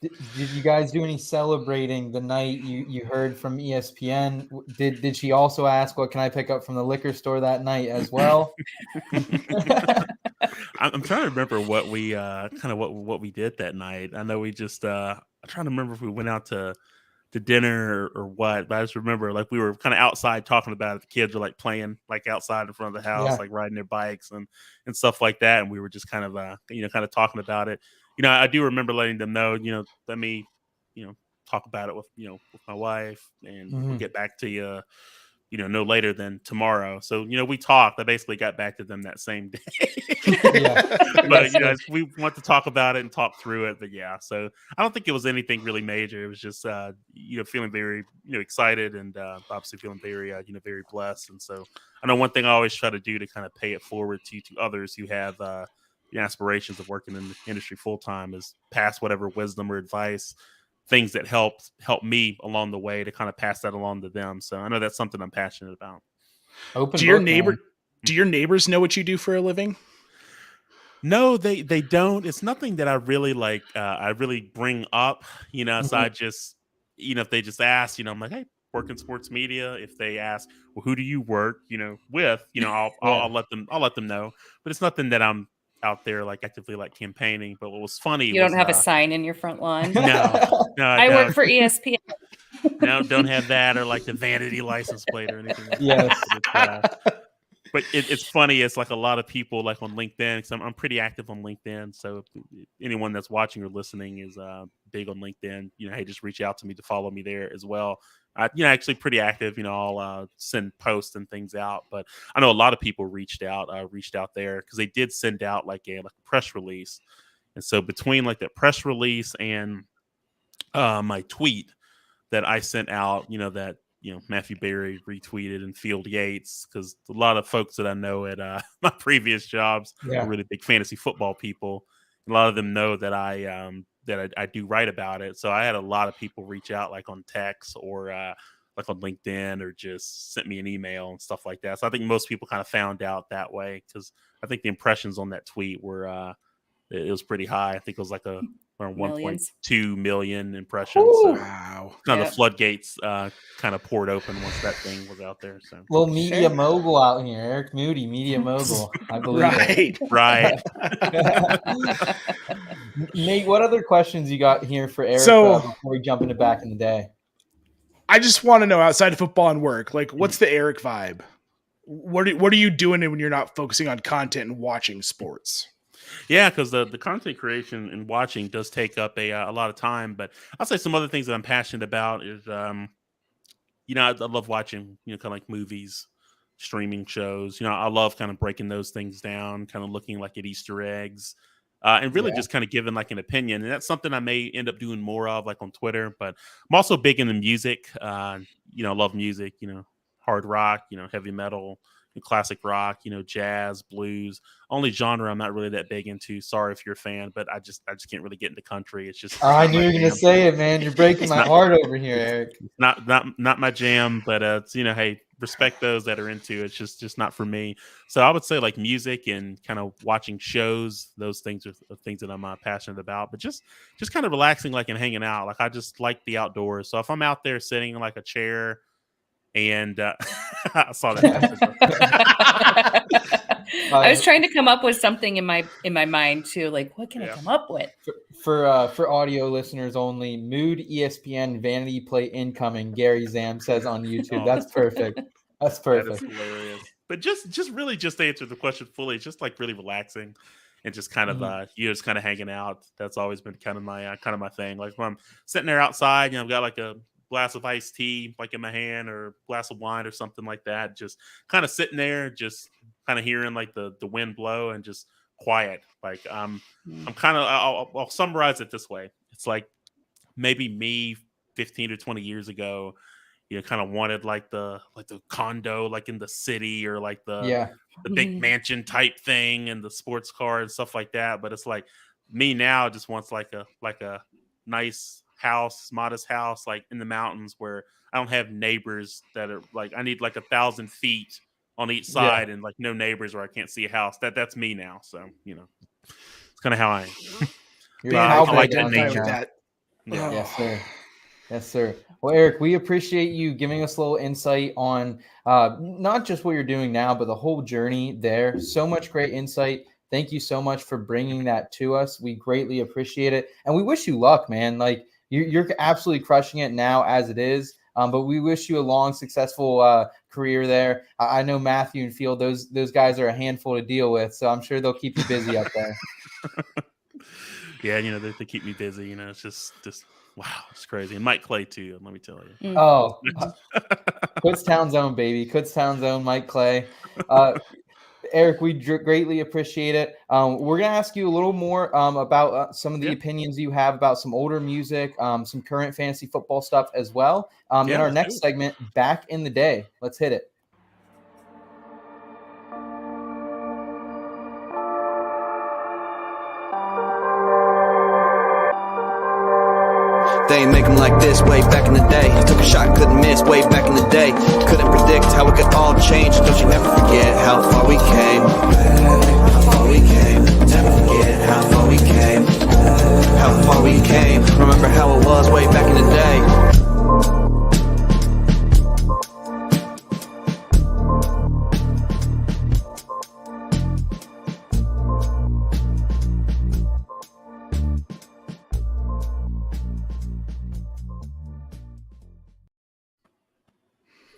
Did you guys do any celebrating the night you heard from ESPN? Did she also ask, what can I pick up from the liquor store that night as well? I'm trying to remember what we what we did that night. I know we just I'm trying to remember if we went out to dinner or what, but I just remember like we were kind of outside talking about it. The kids were like playing like outside in front of the house, like riding their bikes and stuff like that. And we were just kind of kind of talking about it. I do remember letting them know, let me, talk about it with my wife, and we'll get back to you, no later than tomorrow. So, we talked. I basically got back to them that same day. But, we want to talk about it and talk through it. But so I don't think it was anything really major. It was just, feeling very, excited, and obviously feeling very, very blessed. And so I know one thing I always try to do to kind of pay it forward to others who have, the aspirations of working in the industry full time is pass whatever wisdom or advice, things that help me along the way, to kind of pass that along to them. So I know that's something I'm passionate about. Do your neighbors know what you do for a living? No, they don't. It's nothing that I really like. I really bring up, So I just, if they just ask, I'm like, hey, work in sports media. If they ask, well, who do you work, with, I'll let them know. But it's nothing that I'm out there like actively like campaigning. But what was funny, you don't have a sign in your front lawn. No, I work for ESPN. No, don't have that, or like the vanity license plate or anything like that. But it's funny. It's like a lot of people like on LinkedIn, because I'm pretty active on LinkedIn. So if anyone that's watching or listening is big on LinkedIn, hey, just reach out to me to follow me there as well. Actually pretty active. I'll send posts and things out. But I know a lot of people reached out there, because they did send out like a press release. And so between like that press release and my tweet that I sent out, that Matthew Berry retweeted, and Field Yates, because a lot of folks that I know at my previous jobs are really big fantasy football people. A lot of them know that I do write about it. So I had a lot of people reach out like on text or like on LinkedIn, or just sent me an email and stuff like that. So I think most people kind of found out that way, because I think the impressions on that tweet were it was pretty high. I think it was like around 1.2 million impressions. So wow. Kind of the floodgates kind of poured open once that thing was out there. So little media mogul out here, Eric Moody, media mogul. I believe it. Right. Nate, what other questions you got here for Eric before we jump into back in the day? I just want to know, outside of football and work, like, what's the Eric vibe? What are you doing when you're not focusing on content and watching sports? Yeah, because the content creation and watching does take up a lot of time. But I'll say some other things that I'm passionate about is, I love watching, kind of like movies, streaming shows. I love kind of breaking those things down, kind of looking like at Easter eggs, and really just kind of giving like an opinion. And that's something I may end up doing more of, like on Twitter. But I'm also big into music. I love music, hard rock, heavy metal, classic rock, jazz, blues. Only genre I'm not really that big into. Sorry if you're a fan, but I just can't really get into country. It's just I knew you were gonna say it, man. You're breaking my heart over here, Eric. Not my jam, but it's hey, respect those that are into it. It's just not for me. So I would say like music and kind of watching shows. Those things are things that I'm passionate about. But just kind of relaxing, like, and hanging out. Like, I just like the outdoors. So if I'm out there sitting in like a chair. And I saw that. I was trying to come up with something in my mind too. Like, what can I come up with? For audio listeners only, Mood ESPN Vanity Play incoming. Gary Zam says on YouTube. That's perfect. That's perfect. That is hilarious. But just really just to answer the question fully, it's just like really relaxing and just kind of just kind of hanging out. That's always been kind of my thing. Like when I'm sitting there outside, I've got like a glass of iced tea like in my hand or a glass of wine or something like that. Just kind of sitting there, just kind of hearing like the wind blow and just quiet. Like I'm kind of I'll summarize it this way. It's like maybe me 15 or 20 years ago, kind of wanted like the condo like in the city or like the big mansion type thing and the sports car and stuff like that. But it's like me now just wants like a nice house, modest house, like in the mountains where I don't have neighbors that are like, I need like 1,000 feet on each side and like no neighbors where I can't see a house. That's me now. So, it's kind of how I am. I like that nature. That. Yeah. Yes, sir. Yes, sir. Well, Eric, we appreciate you giving us a little insight on not just what you're doing now, but the whole journey there. So much great insight. Thank you so much for bringing that to us. We greatly appreciate it. And we wish you luck, man. Like you're absolutely crushing it now as it is. But we wish you a long, successful career there. I know Matthew and Field, those guys are a handful to deal with. So I'm sure they'll keep you busy up there. Yeah, they keep me busy. It's just wow, it's crazy. And Mike Clay too, let me tell you. Oh, Kutztown Zone, baby. Kutztown Zone, Mike Clay. Eric, we greatly appreciate it. We're going to ask you a little more about some of the opinions you have about some older music, some current fantasy football stuff as well. In our next segment, Back in the Day. Let's hit it. They ain't make them like this way back in the day. Took a shot, couldn't miss way back in the day. Couldn't predict how it could all change. Don't you ever forget how far we came. How far we came. Never forget how far we came. How far we came. Remember how it was way back in the day.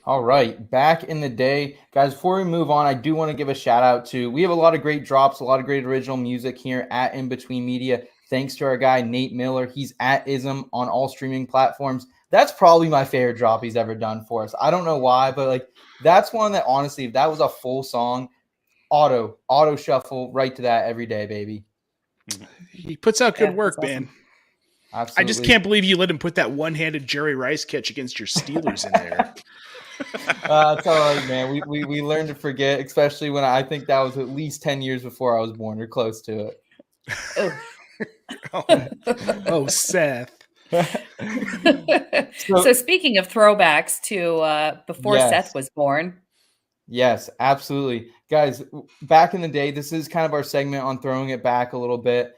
All right, back in the day. Guys, before we move on, I do want to give a shout out to, we have a lot of great drops, a lot of great original music here at In Between Media. Thanks to our guy, Nate Miller. He's at Ism on all streaming platforms. That's probably my favorite drop he's ever done for us. I don't know why, but like that's one that honestly, if that was a full song, auto shuffle right to that every day, baby. He puts out good work, man. Absolutely. I just can't believe you let him put that one-handed Jerry Rice catch against your Steelers in there. It's all right, man. We learned to forget, especially when I think that was at least 10 years before I was born or close to it. Oh, Seth. So speaking of throwbacks to before Seth was born. Yes, absolutely. Guys, back in the day, this is kind of our segment on throwing it back a little bit.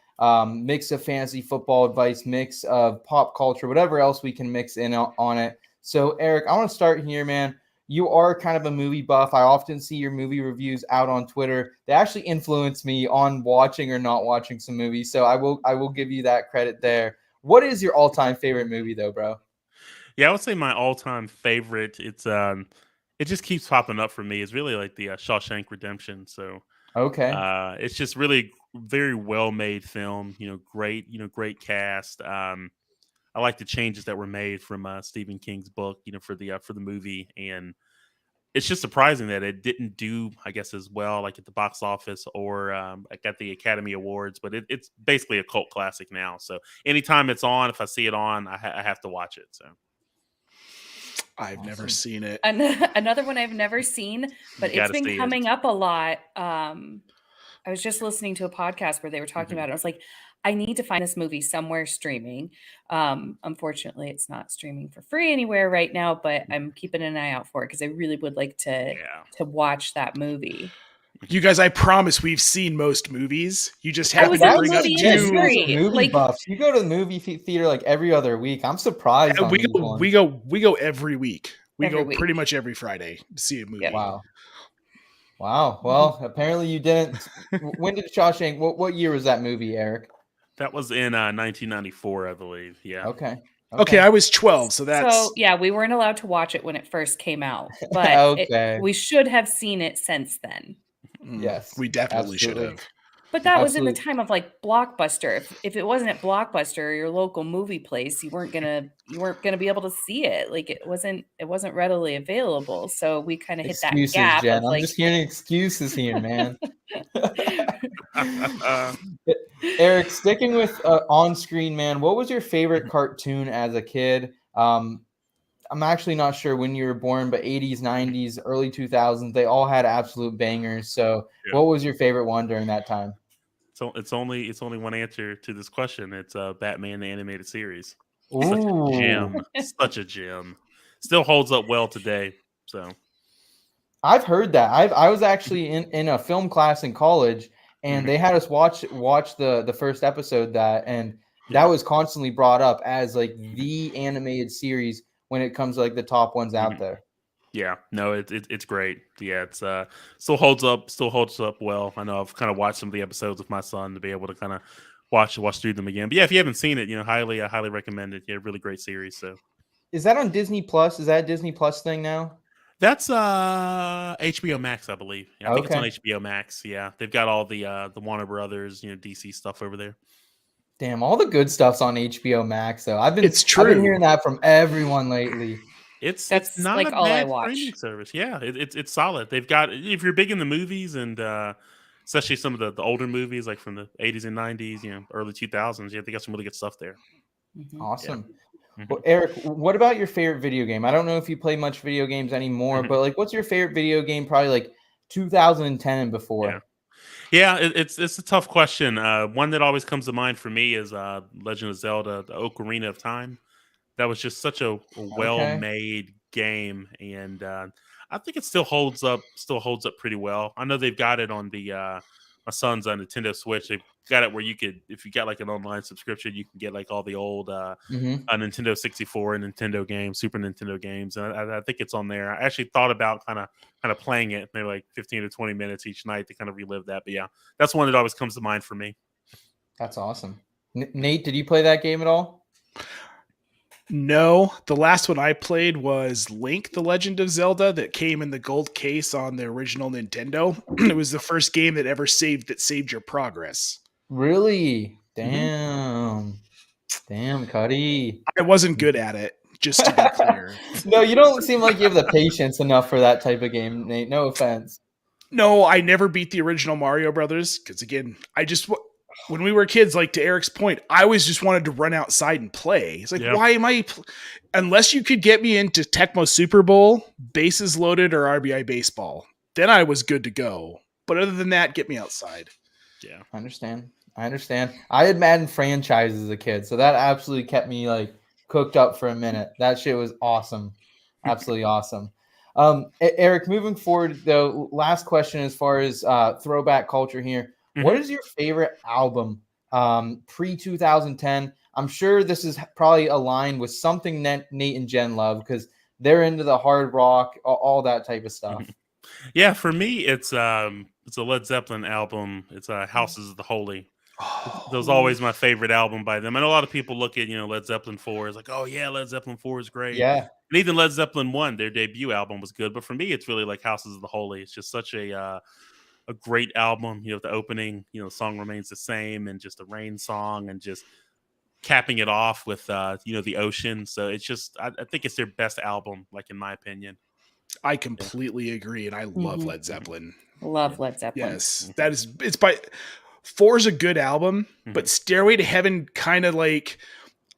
Mix of fantasy football advice, mix of pop culture, whatever else we can mix in on it. So, Eric, I want to start here, man. You are kind of a movie buff. I often see your movie reviews out on Twitter. They actually influence me on watching or not watching some movies. So I will give you that credit there. What is your all-time favorite movie, though, bro? Yeah, I would say my all-time favorite. It just keeps popping up for me. It's really like the Shawshank Redemption. So okay, it's just really very well-made film. Great cast. I like the changes that were made from Stephen King's book, for the movie, and it's just surprising that it didn't do, I guess, as well, like at the box office or like at the Academy Awards. But it's basically a cult classic now. So anytime it's on, if I see it on, I have to watch it. So I've never seen it. Another one I've never seen, but it's been coming up a lot. I was just listening to a podcast where they were talking about it. I was like, I need to find this movie somewhere streaming. Unfortunately, it's not streaming for free anywhere right now, but I'm keeping an eye out for it because I really would like to watch that movie. You guys, I promise we've seen most movies. You just happen to bring up two movie buffs. You go to the movie theater like every other week. I'm surprised. We go every week. We go pretty much every Friday to see a movie. Wow. Wow. Well, apparently you didn't. When did Shawshank? What year was that movie, Eric? That was in 1994, I believe. Yeah. Okay. Okay, I was 12, so that's So yeah, we weren't allowed to watch it when it first came out, but Okay. we should have seen it since then. Yes. we definitely should Absolutely. have. But that was in the Absolutely. time of like Blockbuster. If it wasn't at Blockbuster or your local movie place, you weren't gonna be able to see it. Like it wasn't readily available. So we kind of hit that Excuses, gap Jen. of I'm like just hearing excuses here, man. Eric, sticking with on-screen, man, what was your favorite cartoon as a kid? I'm actually not sure when you were born, but 80s, 90s, early 2000s, they all had absolute bangers. So, Yeah. what was your favorite one during that time? So it's only one answer to this question. It's Batman the animated series. Ooh. Such a gem. Such a gem. Still holds up well today. So I've heard that. I was actually in a film class in college, and they had us watch the first episode and that Yeah. was constantly brought up as like the animated series when it comes to like the top ones out there. Yeah, no, it's great. Yeah, it's still holds up well. I know I've kind of watched some of the episodes with my son to be able to kind of watch through them again. But yeah, if you haven't seen it, highly recommend it. Yeah, really great series. So Is that on Disney Plus? Is that a Disney Plus thing now? that's HBO Max, I believe. Yeah, I think it's on Okay. HBO Max. Yeah, they've got all the Warner Brothers, DC stuff over there. Damn, all the good stuff's on HBO Max though. I've been true. hearing that from everyone lately. It's That's not like a all I bad watch. streaming service. Yeah, it's solid. They've got, if you're big in the movies and especially some of the older movies like from the 80s and 90s, early 2000s. Yeah, they got some really good stuff there. Mhm. Awesome. Mhm. Well, Eric, what about your favorite video game? I don't know if you play much video games anymore, Mhm. but like, what's your favorite video game? Probably like 2010 and before. Yeah, it's a tough question. One that always comes to mind for me is Legend of Zelda: The Ocarina of Time. That was just such a well-made game, and I think it still holds up. Still holds up pretty well. I know they've got it on the my son's on Nintendo Switch. They've got it where you could, if you got like an online subscription, you can get like all the old Mm-hmm. Nintendo 64 and Nintendo games, Super Nintendo games, and I think it's on there. I actually thought about kind of playing it, maybe like 15 to 20 minutes each night to kind of relive that. But yeah, that's one that always comes to mind for me. That's awesome. Nate, did you play that game at all? No, the last one I played was Link: The Legend of Zelda that came in the gold case on the original Nintendo. It was the first game that ever saved your progress. Really? Mm-hmm. Damn, Cuddy. I wasn't good at it, just to be clear. No, you don't seem like you have the patience enough for that type of game, Nate. No offense. No, I never beat the original Mario Brothers because, again, when we were kids, like to Eric's point, I always just wanted to run outside and play. It's like, why am I? Unless you could get me into Tecmo Super Bowl, Bases Loaded, or RBI Baseball, then I was good to go. But other than that, get me outside. Yeah, I understand. I had Madden franchise as a kid, so that absolutely kept me like cooked up for a minute. That shit was awesome. Absolutely awesome. Eric, moving forward though, last question as far as throwback culture here. Mhm. What is your favorite album pre 2010? I'm sure this is probably aligned with something that Nate and Jen love because they're into the hard rock, all that type of stuff. Yeah, for me, it's a Led Zeppelin album. It's Houses of the Holy. That was always my favorite album by them. I know a lot of people look at Led Zeppelin 4 as like, oh yeah, Led Zeppelin 4 is great. Yeah. And even Led Zeppelin 1, their debut album, was good. But for me, it's really like Houses of the Holy. It's just such a great album. The opening, the song remains the same, and just a rain song, and just capping it off with the ocean. So it's just, I think it's their best album, like in my opinion. I completely agree, and I love Mhm. Led Zeppelin. Love Led Zeppelin. Yes, it's by 4 is a good album, but Stairway to Heaven kind of like,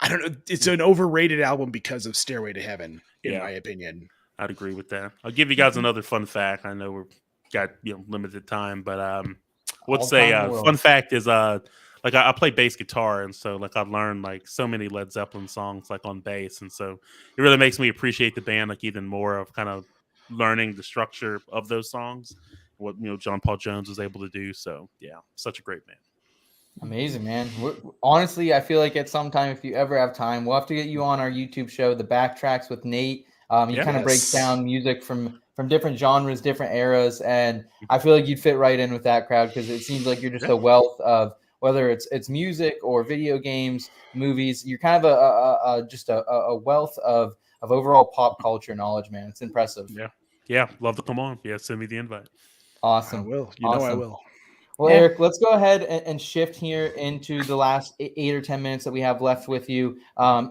I don't know, it's an overrated album because of Stairway to Heaven, in my opinion. I'd agree with that. I'll give you guys another fun fact. I know we've got limited time, but let's say fun fact is like I play bass guitar, and so like I've learned like so many Led Zeppelin songs like on bass, and so it really makes me appreciate the band like even more of kind of learning the structure of those songs, what John Paul Jones was able to do. So yeah, such a great band. Amazing, man. Honestly, I feel like at some time, if you ever have time, we'll have to get you on our YouTube show, The Backtracks with Nate. He Yeah. kind of breaks Yes. down music from different genres, different eras, and I feel like you'd fit right in with that crowd because it seems like you're just a wealth of whether it's music or video games, movies. You're kind of just a wealth of overall pop culture knowledge, man. It's impressive. Yeah. Love to come on. Yeah, send me the invite. I Awesome. will. You know I Awesome. will. Well, Yeah. Eric, let's go ahead and shift here into the last 8 or 10 minutes that we have left with you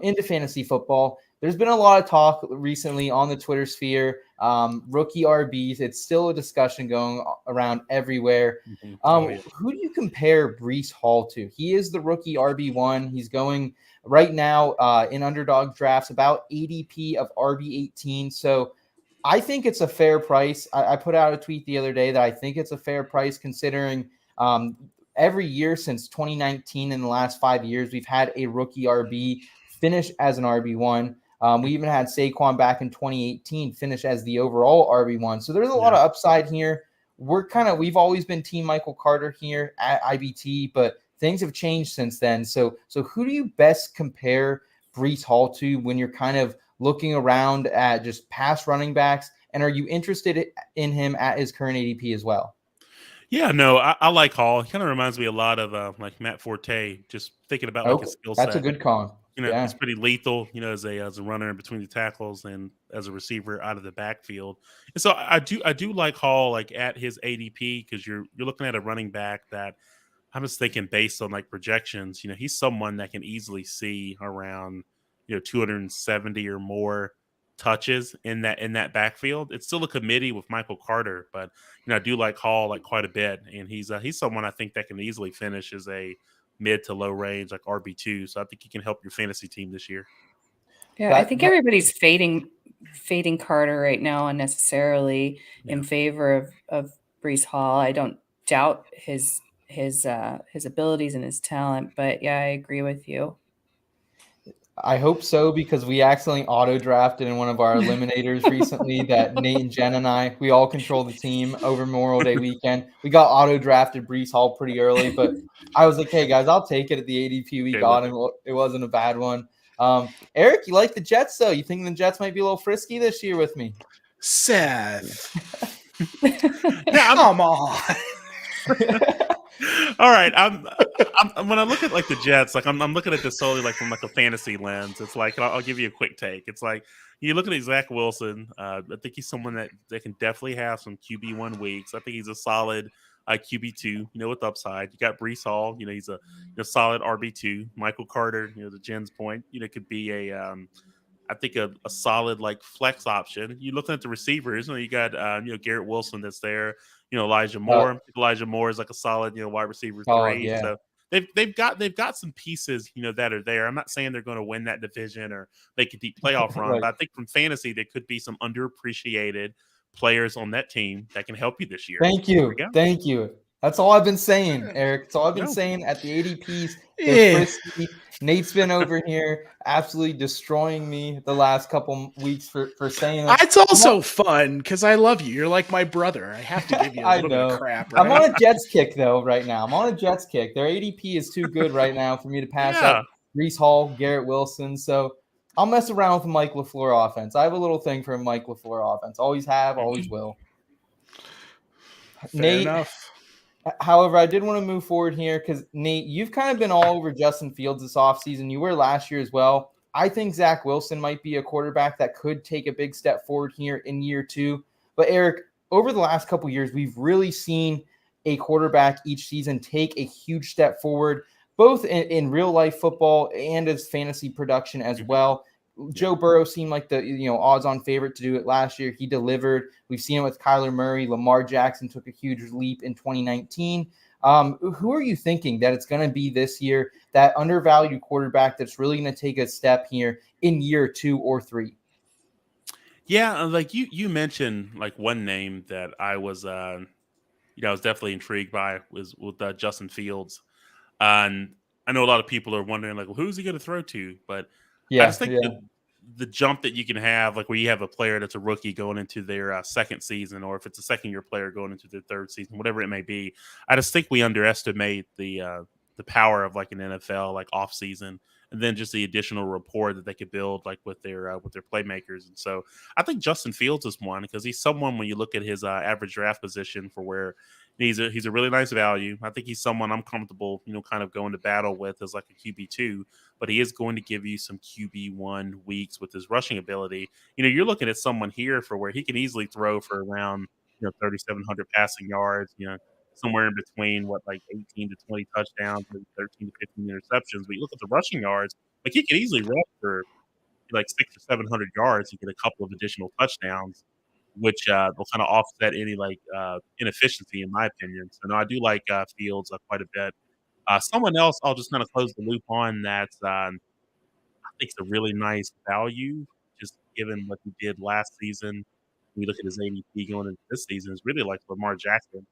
into fantasy football. There's been a lot of talk recently on the Twitter sphere, rookie RBs. It's still a discussion going around everywhere. Oh, yeah. Who do you compare Breece Hall to? He is the rookie RB1. He's going right now in underdog drafts about ADP of RB18. So I think it's a fair price. I put out a tweet the other day that I think it's a fair price considering every year since 2019 in the last 5 years, we've had a rookie RB finish as an RB1. We even had Saquon back in 2018 finish as the overall RB1. So there's a lot of upside here. We've always been team Michael Carter here at IBT, but things have changed since then. So who do you best compare Breece Hall to when you're kind of looking around at just past running backs? And are you interested in him at his current ADP as well? Yeah, no, I like Hall. He kind of reminds me a lot of like Matt Forte. Just thinking about like his skill set. That's a good call. He's pretty lethal. As a runner in between the tackles and as a receiver out of the backfield. And so I do like Hall like at his ADP because you're looking at a running back that I'm just thinking based on like projections. He's someone that can easily see around 270 or more touches in that backfield. It's still a committee with Michael Carter, but I do like Hall like quite a bit, and he's someone I think that can easily finish as a mid to low range like RB2. So I think he can help your fantasy team this year. Yeah, I think everybody's fading Carter right now unnecessarily in favor of Breece Hall. I don't doubt his abilities and his talent, but yeah, I agree with you. I hope so because we accidentally auto drafted in one of our eliminators recently that Nate and Jen and we all control the team over Memorial Day weekend. We got auto drafted Breece Hall pretty early, but I was like, hey guys, I'll take it at the ADP we got him. It wasn't a bad one. Eric, you like the Jets though? You think the Jets might be a little frisky this year with me? Seth. Come on. All right, I'm when I look at like the Jets, like I'm looking at this solely like from like a fantasy lens. It's like I'll give you a quick take. It's like you look at Zach Wilson. I think he's someone that can definitely have some QB1 weeks. I think he's a solid QB2. With upside. You got Breece Hall. He's a solid RB2. Michael Carter. To Jen's point, could be I think a solid like flex option. You're looking at the receivers. You got Garrett Wilson that's there. Elijah Moore. Elijah Moore is like a solid wide receiver 3. Yeah. So they've got some pieces that are there. I'm not saying they're going to win that division or make a deep playoff run, Right. but I think from fantasy there could be some underappreciated players on that team that can help you this year. Thank you. That's all I've been saying, Eric. That's all I've been saying at the ADPs. They're frisky. Nate's been over here absolutely destroying me the last couple weeks for saying that. It's also fun because I love you. You're like my brother. I have to give you a little bit of crap. Right? I'm on a Jets kick though right now. I'm on a Jets kick. Their ADP is too good right now for me to pass up Breece Hall, Garrett Wilson. So I'll mess around with the Mike LaFleur offense. I have a little thing for a Mike LaFleur offense. Always have, always will. Fair enough. However, I did want to move forward here because, Nate, you've kind of been all over Justin Fields this offseason. You were last year as well. I think Zach Wilson might be a quarterback that could take a big step forward here in year 2. But, Eric, over the last couple of years, we've really seen a quarterback each season take a huge step forward, both in real-life football and as fantasy production as well. Joe Burrow seemed like the odds-on favorite to do it last year. He delivered. We've seen it with Kyler Murray. Lamar Jackson took a huge leap in 2019. Who are you thinking that it's going to be this year, that undervalued quarterback that's really going to take a step here in year 2 or 3? Yeah, like you mentioned like one name that I was I was definitely intrigued by was with Justin Fields. And I know a lot of people are wondering like, well, who's he going to throw to? But I just think the jump that you can have, like where you have a player that's a rookie going into their second season, or if it's a second-year player going into their third season, whatever it may be, I just think we underestimate the power of like an NFL like off-season and then just the additional rapport that they could build like with their playmakers. And so I think Justin Fields is one because he's someone when you look at his average draft position for where he's a really nice value. I think he's someone I'm comfortable, kind of going to battle with as like a QB2, but he is going to give you some QB1 weeks with his rushing ability. You're looking at someone here for where he can easily throw for around 3,700 passing yards, somewhere in between like 18 to 20 touchdowns, maybe 13 to 15 interceptions. But you look at the rushing yards, like he could easily rush for like 600 or 700 yards and get a couple of additional touchdowns, which will kind of offset any like inefficiency in my opinion. So no, I do like Fields quite a bit. Someone else I'll just kind of close the loop on that's I think it's a really nice value, just given what he did last season. When you look at his ADP going into this season, is really like Lamar Jackson.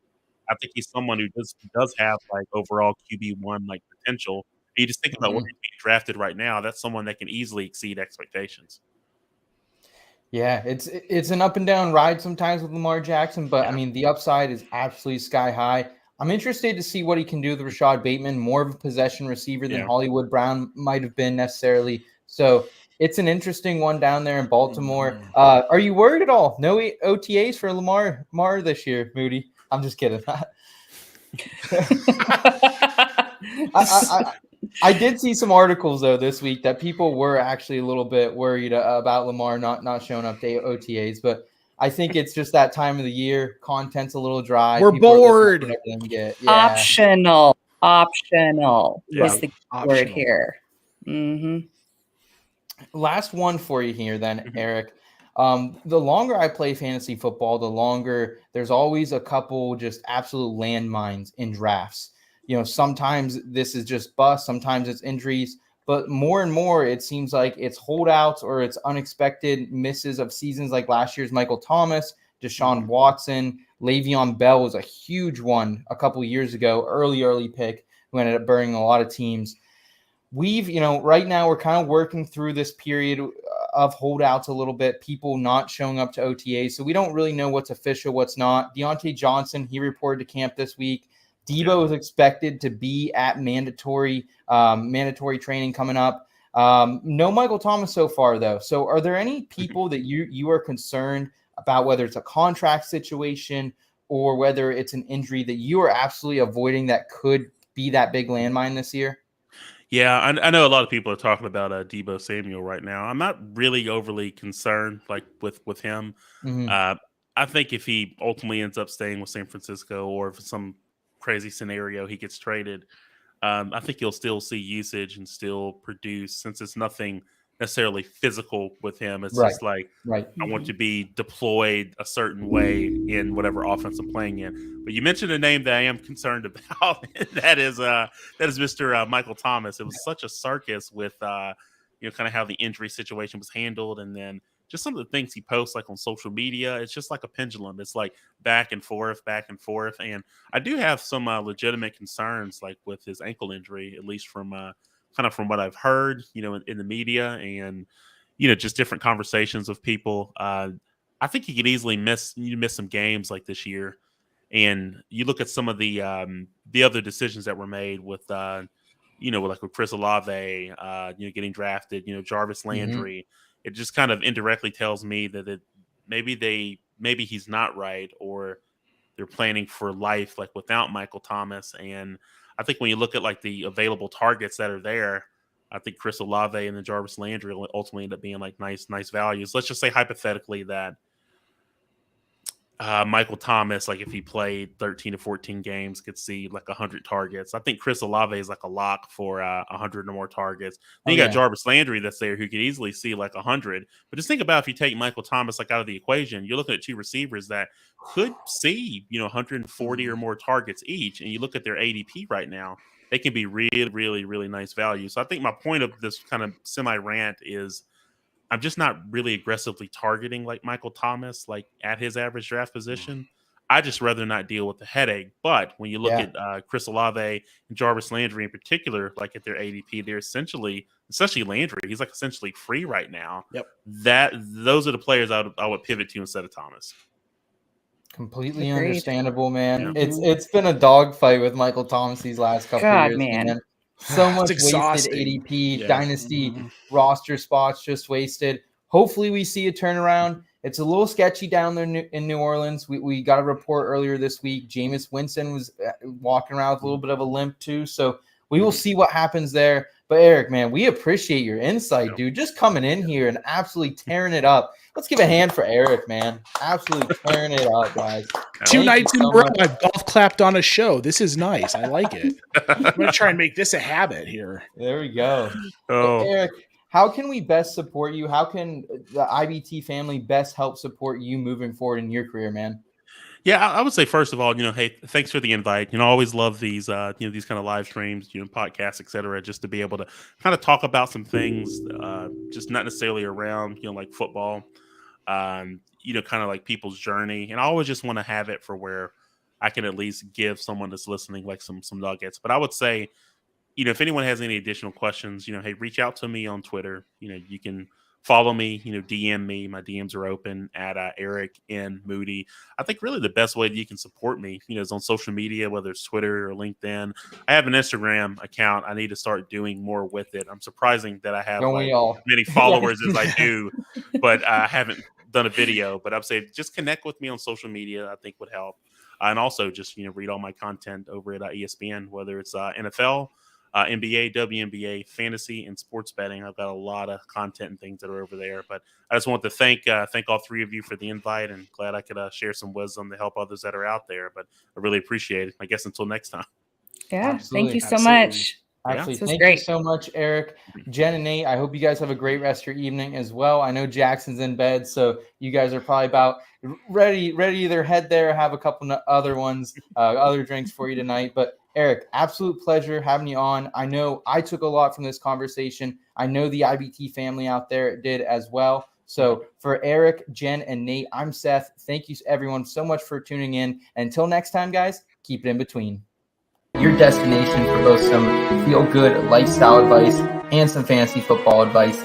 I think he's someone who does have like overall QB1 like potential. And you just think about what he's being drafted right now. That's someone that can easily exceed expectations. Yeah, it's an up and down ride sometimes with Lamar Jackson, but I mean the upside is absolutely sky high. I'm interested to see what he can do with Rashad Bateman, more of a possession receiver than Hollywood Brown might have been necessarily. So it's an interesting one down there in Baltimore. Are you worried at all? No OTAs for Lamar this year, Moody? I'm just kidding. I did see some articles though this week that people were actually a little bit worried about Lamar not showing up to OTAs, but I think it's just that time of the year. Content's a little dry. We're People bored. Optional is the word Optional. here. Mm-hmm. Last one for you here then, Eric. The longer I play fantasy football, the longer there's always a couple just absolute landmines in drafts. Sometimes this is just bust, sometimes it's injuries, but more and more it seems like it's holdouts or it's unexpected misses of seasons like last year's Michael Thomas, Deshaun Watson, Le'Veon Bell was a huge one a couple years ago, early pick who ended up burning a lot of teams. We've, right now we're kind of working through this period of holdouts a little bit, people not showing up to OTAs. So we don't really know what's official, what's not. Deontay Johnson, he reported to camp this week. Debo is expected to be at mandatory training coming up. No Michael Thomas so far, though. So are there any people that you are concerned about, whether it's a contract situation or whether it's an injury that you are absolutely avoiding that could be that big landmine this year? Yeah, I know a lot of people are talking about Debo Samuel right now. I'm not really overly concerned like with him. I think if he ultimately ends up staying with San Francisco or if some crazy scenario he gets traded, I think you'll still see usage and still produce, since it's nothing necessarily physical with him. It's just like I want to be deployed a certain way in whatever offense I'm playing in. But you mentioned a name that I am concerned about. that is Mr. Michael Thomas. It was such a circus with kind of how the injury situation was handled, and then just some of the things he posts like on social media. It's just like a pendulum. It's like back and forth. And I do have some legitimate concerns like with his ankle injury, at least from kind of from what I've heard, in the media and, just different conversations with people. I think he could easily miss some games like this year. And you look at some of the other decisions that were made with, like with Chris Olave, getting drafted, Jarvis Landry. It just kind of indirectly tells me that maybe he's not right, or they're planning for life like without Michael Thomas. And I think when you look at like the available targets that are there, I think Chris Olave and then Jarvis Landry will ultimately end up being like nice values. Let's just say hypothetically that Michael Thomas, like if he played 13 to 14 games, could see like 100 targets. I think Chris Olave is like a lock for 100 or more targets. Then you got Jarvis Landry that's there who could easily see like 100. But just think about if you take Michael Thomas like out of the equation, you're looking at two receivers that could see 140 or more targets each. And you look at their ADP right now, they can be really, really, really nice value. So I think my point of this kind of semi-rant is I'm just not really aggressively targeting like Michael Thomas, like at his average draft position. I just rather not deal with the headache. But when you look at Chris Olave and Jarvis Landry in particular, like at their ADP, they're especially Landry, he's like essentially free right now. Yep. Those are the players I would pivot to instead of Thomas. Completely Agreed. understandable, man. Yeah. It's been a dogfight with Michael Thomas these last couple of years, man. So much wasted exhausting. ADP, Yeah. dynasty roster spots just wasted. Hopefully we see a turnaround. It's a little sketchy down there in New Orleans. We got a report earlier this week. Jameis Winston was walking around with a little bit of a limp too. So we will see what happens there. But Eric, man, we appreciate your insight, dude. Just coming in here and absolutely tearing it up. Let's give a hand for Eric, man. Absolutely tearing it up, guys. Two Thank nights you in so a row, much. I've golf clapped on a show. This is nice. I like it. I'm going to try and make this a habit here. There we go. Oh, Eric, how can we best support you? How can the IBT family best help support you moving forward in your career, man? yeah, I would say first of all, hey, thanks for the invite. I always love these, these kind of live streams, podcasts, et cetera, just to be able to kind of talk about some things, just not necessarily around, like football, kind of like people's journey. And I always just want to have it for where I can at least give someone that's listening like some nuggets. But I would say, if anyone has any additional questions, hey, reach out to me on Twitter. You can follow me, DM me. My DMs are open at Eric N. Moody. I think really the best way that you can support me, is on social media, whether it's Twitter or LinkedIn. I have an Instagram account. I need to start doing more with it. I'm surprising that I have Don't we all? many followers as I do, but I haven't done a video. But I'd say just connect with me on social media. I think would help. And also just, read all my content over at ESPN, whether it's NFL, NBA, WNBA, fantasy, and sports betting. I've got a lot of content and things that are over there. But I just want to thank all three of you for the invite, and glad I could share some wisdom to help others that are out there. But I really appreciate it. I guess until next time. Yeah. Absolutely. Thank you so Absolutely. much. Absolutely. This was Thank great. you so much, Eric, Jen, and Nate. I hope you guys have a great rest of your evening as well. I know Jackson's in bed, so you guys are probably about ready to either head there or have a couple other ones, other drinks for you tonight. But Eric, absolute pleasure having you on. I know I took a lot from this conversation. I know the IBT family out there did as well. So for Eric, Jen, and Nate, I'm Seth. Thank you everyone so much for tuning in. And until next time, guys, keep it in between. Your destination for both some feel-good lifestyle advice and some fantasy football advice.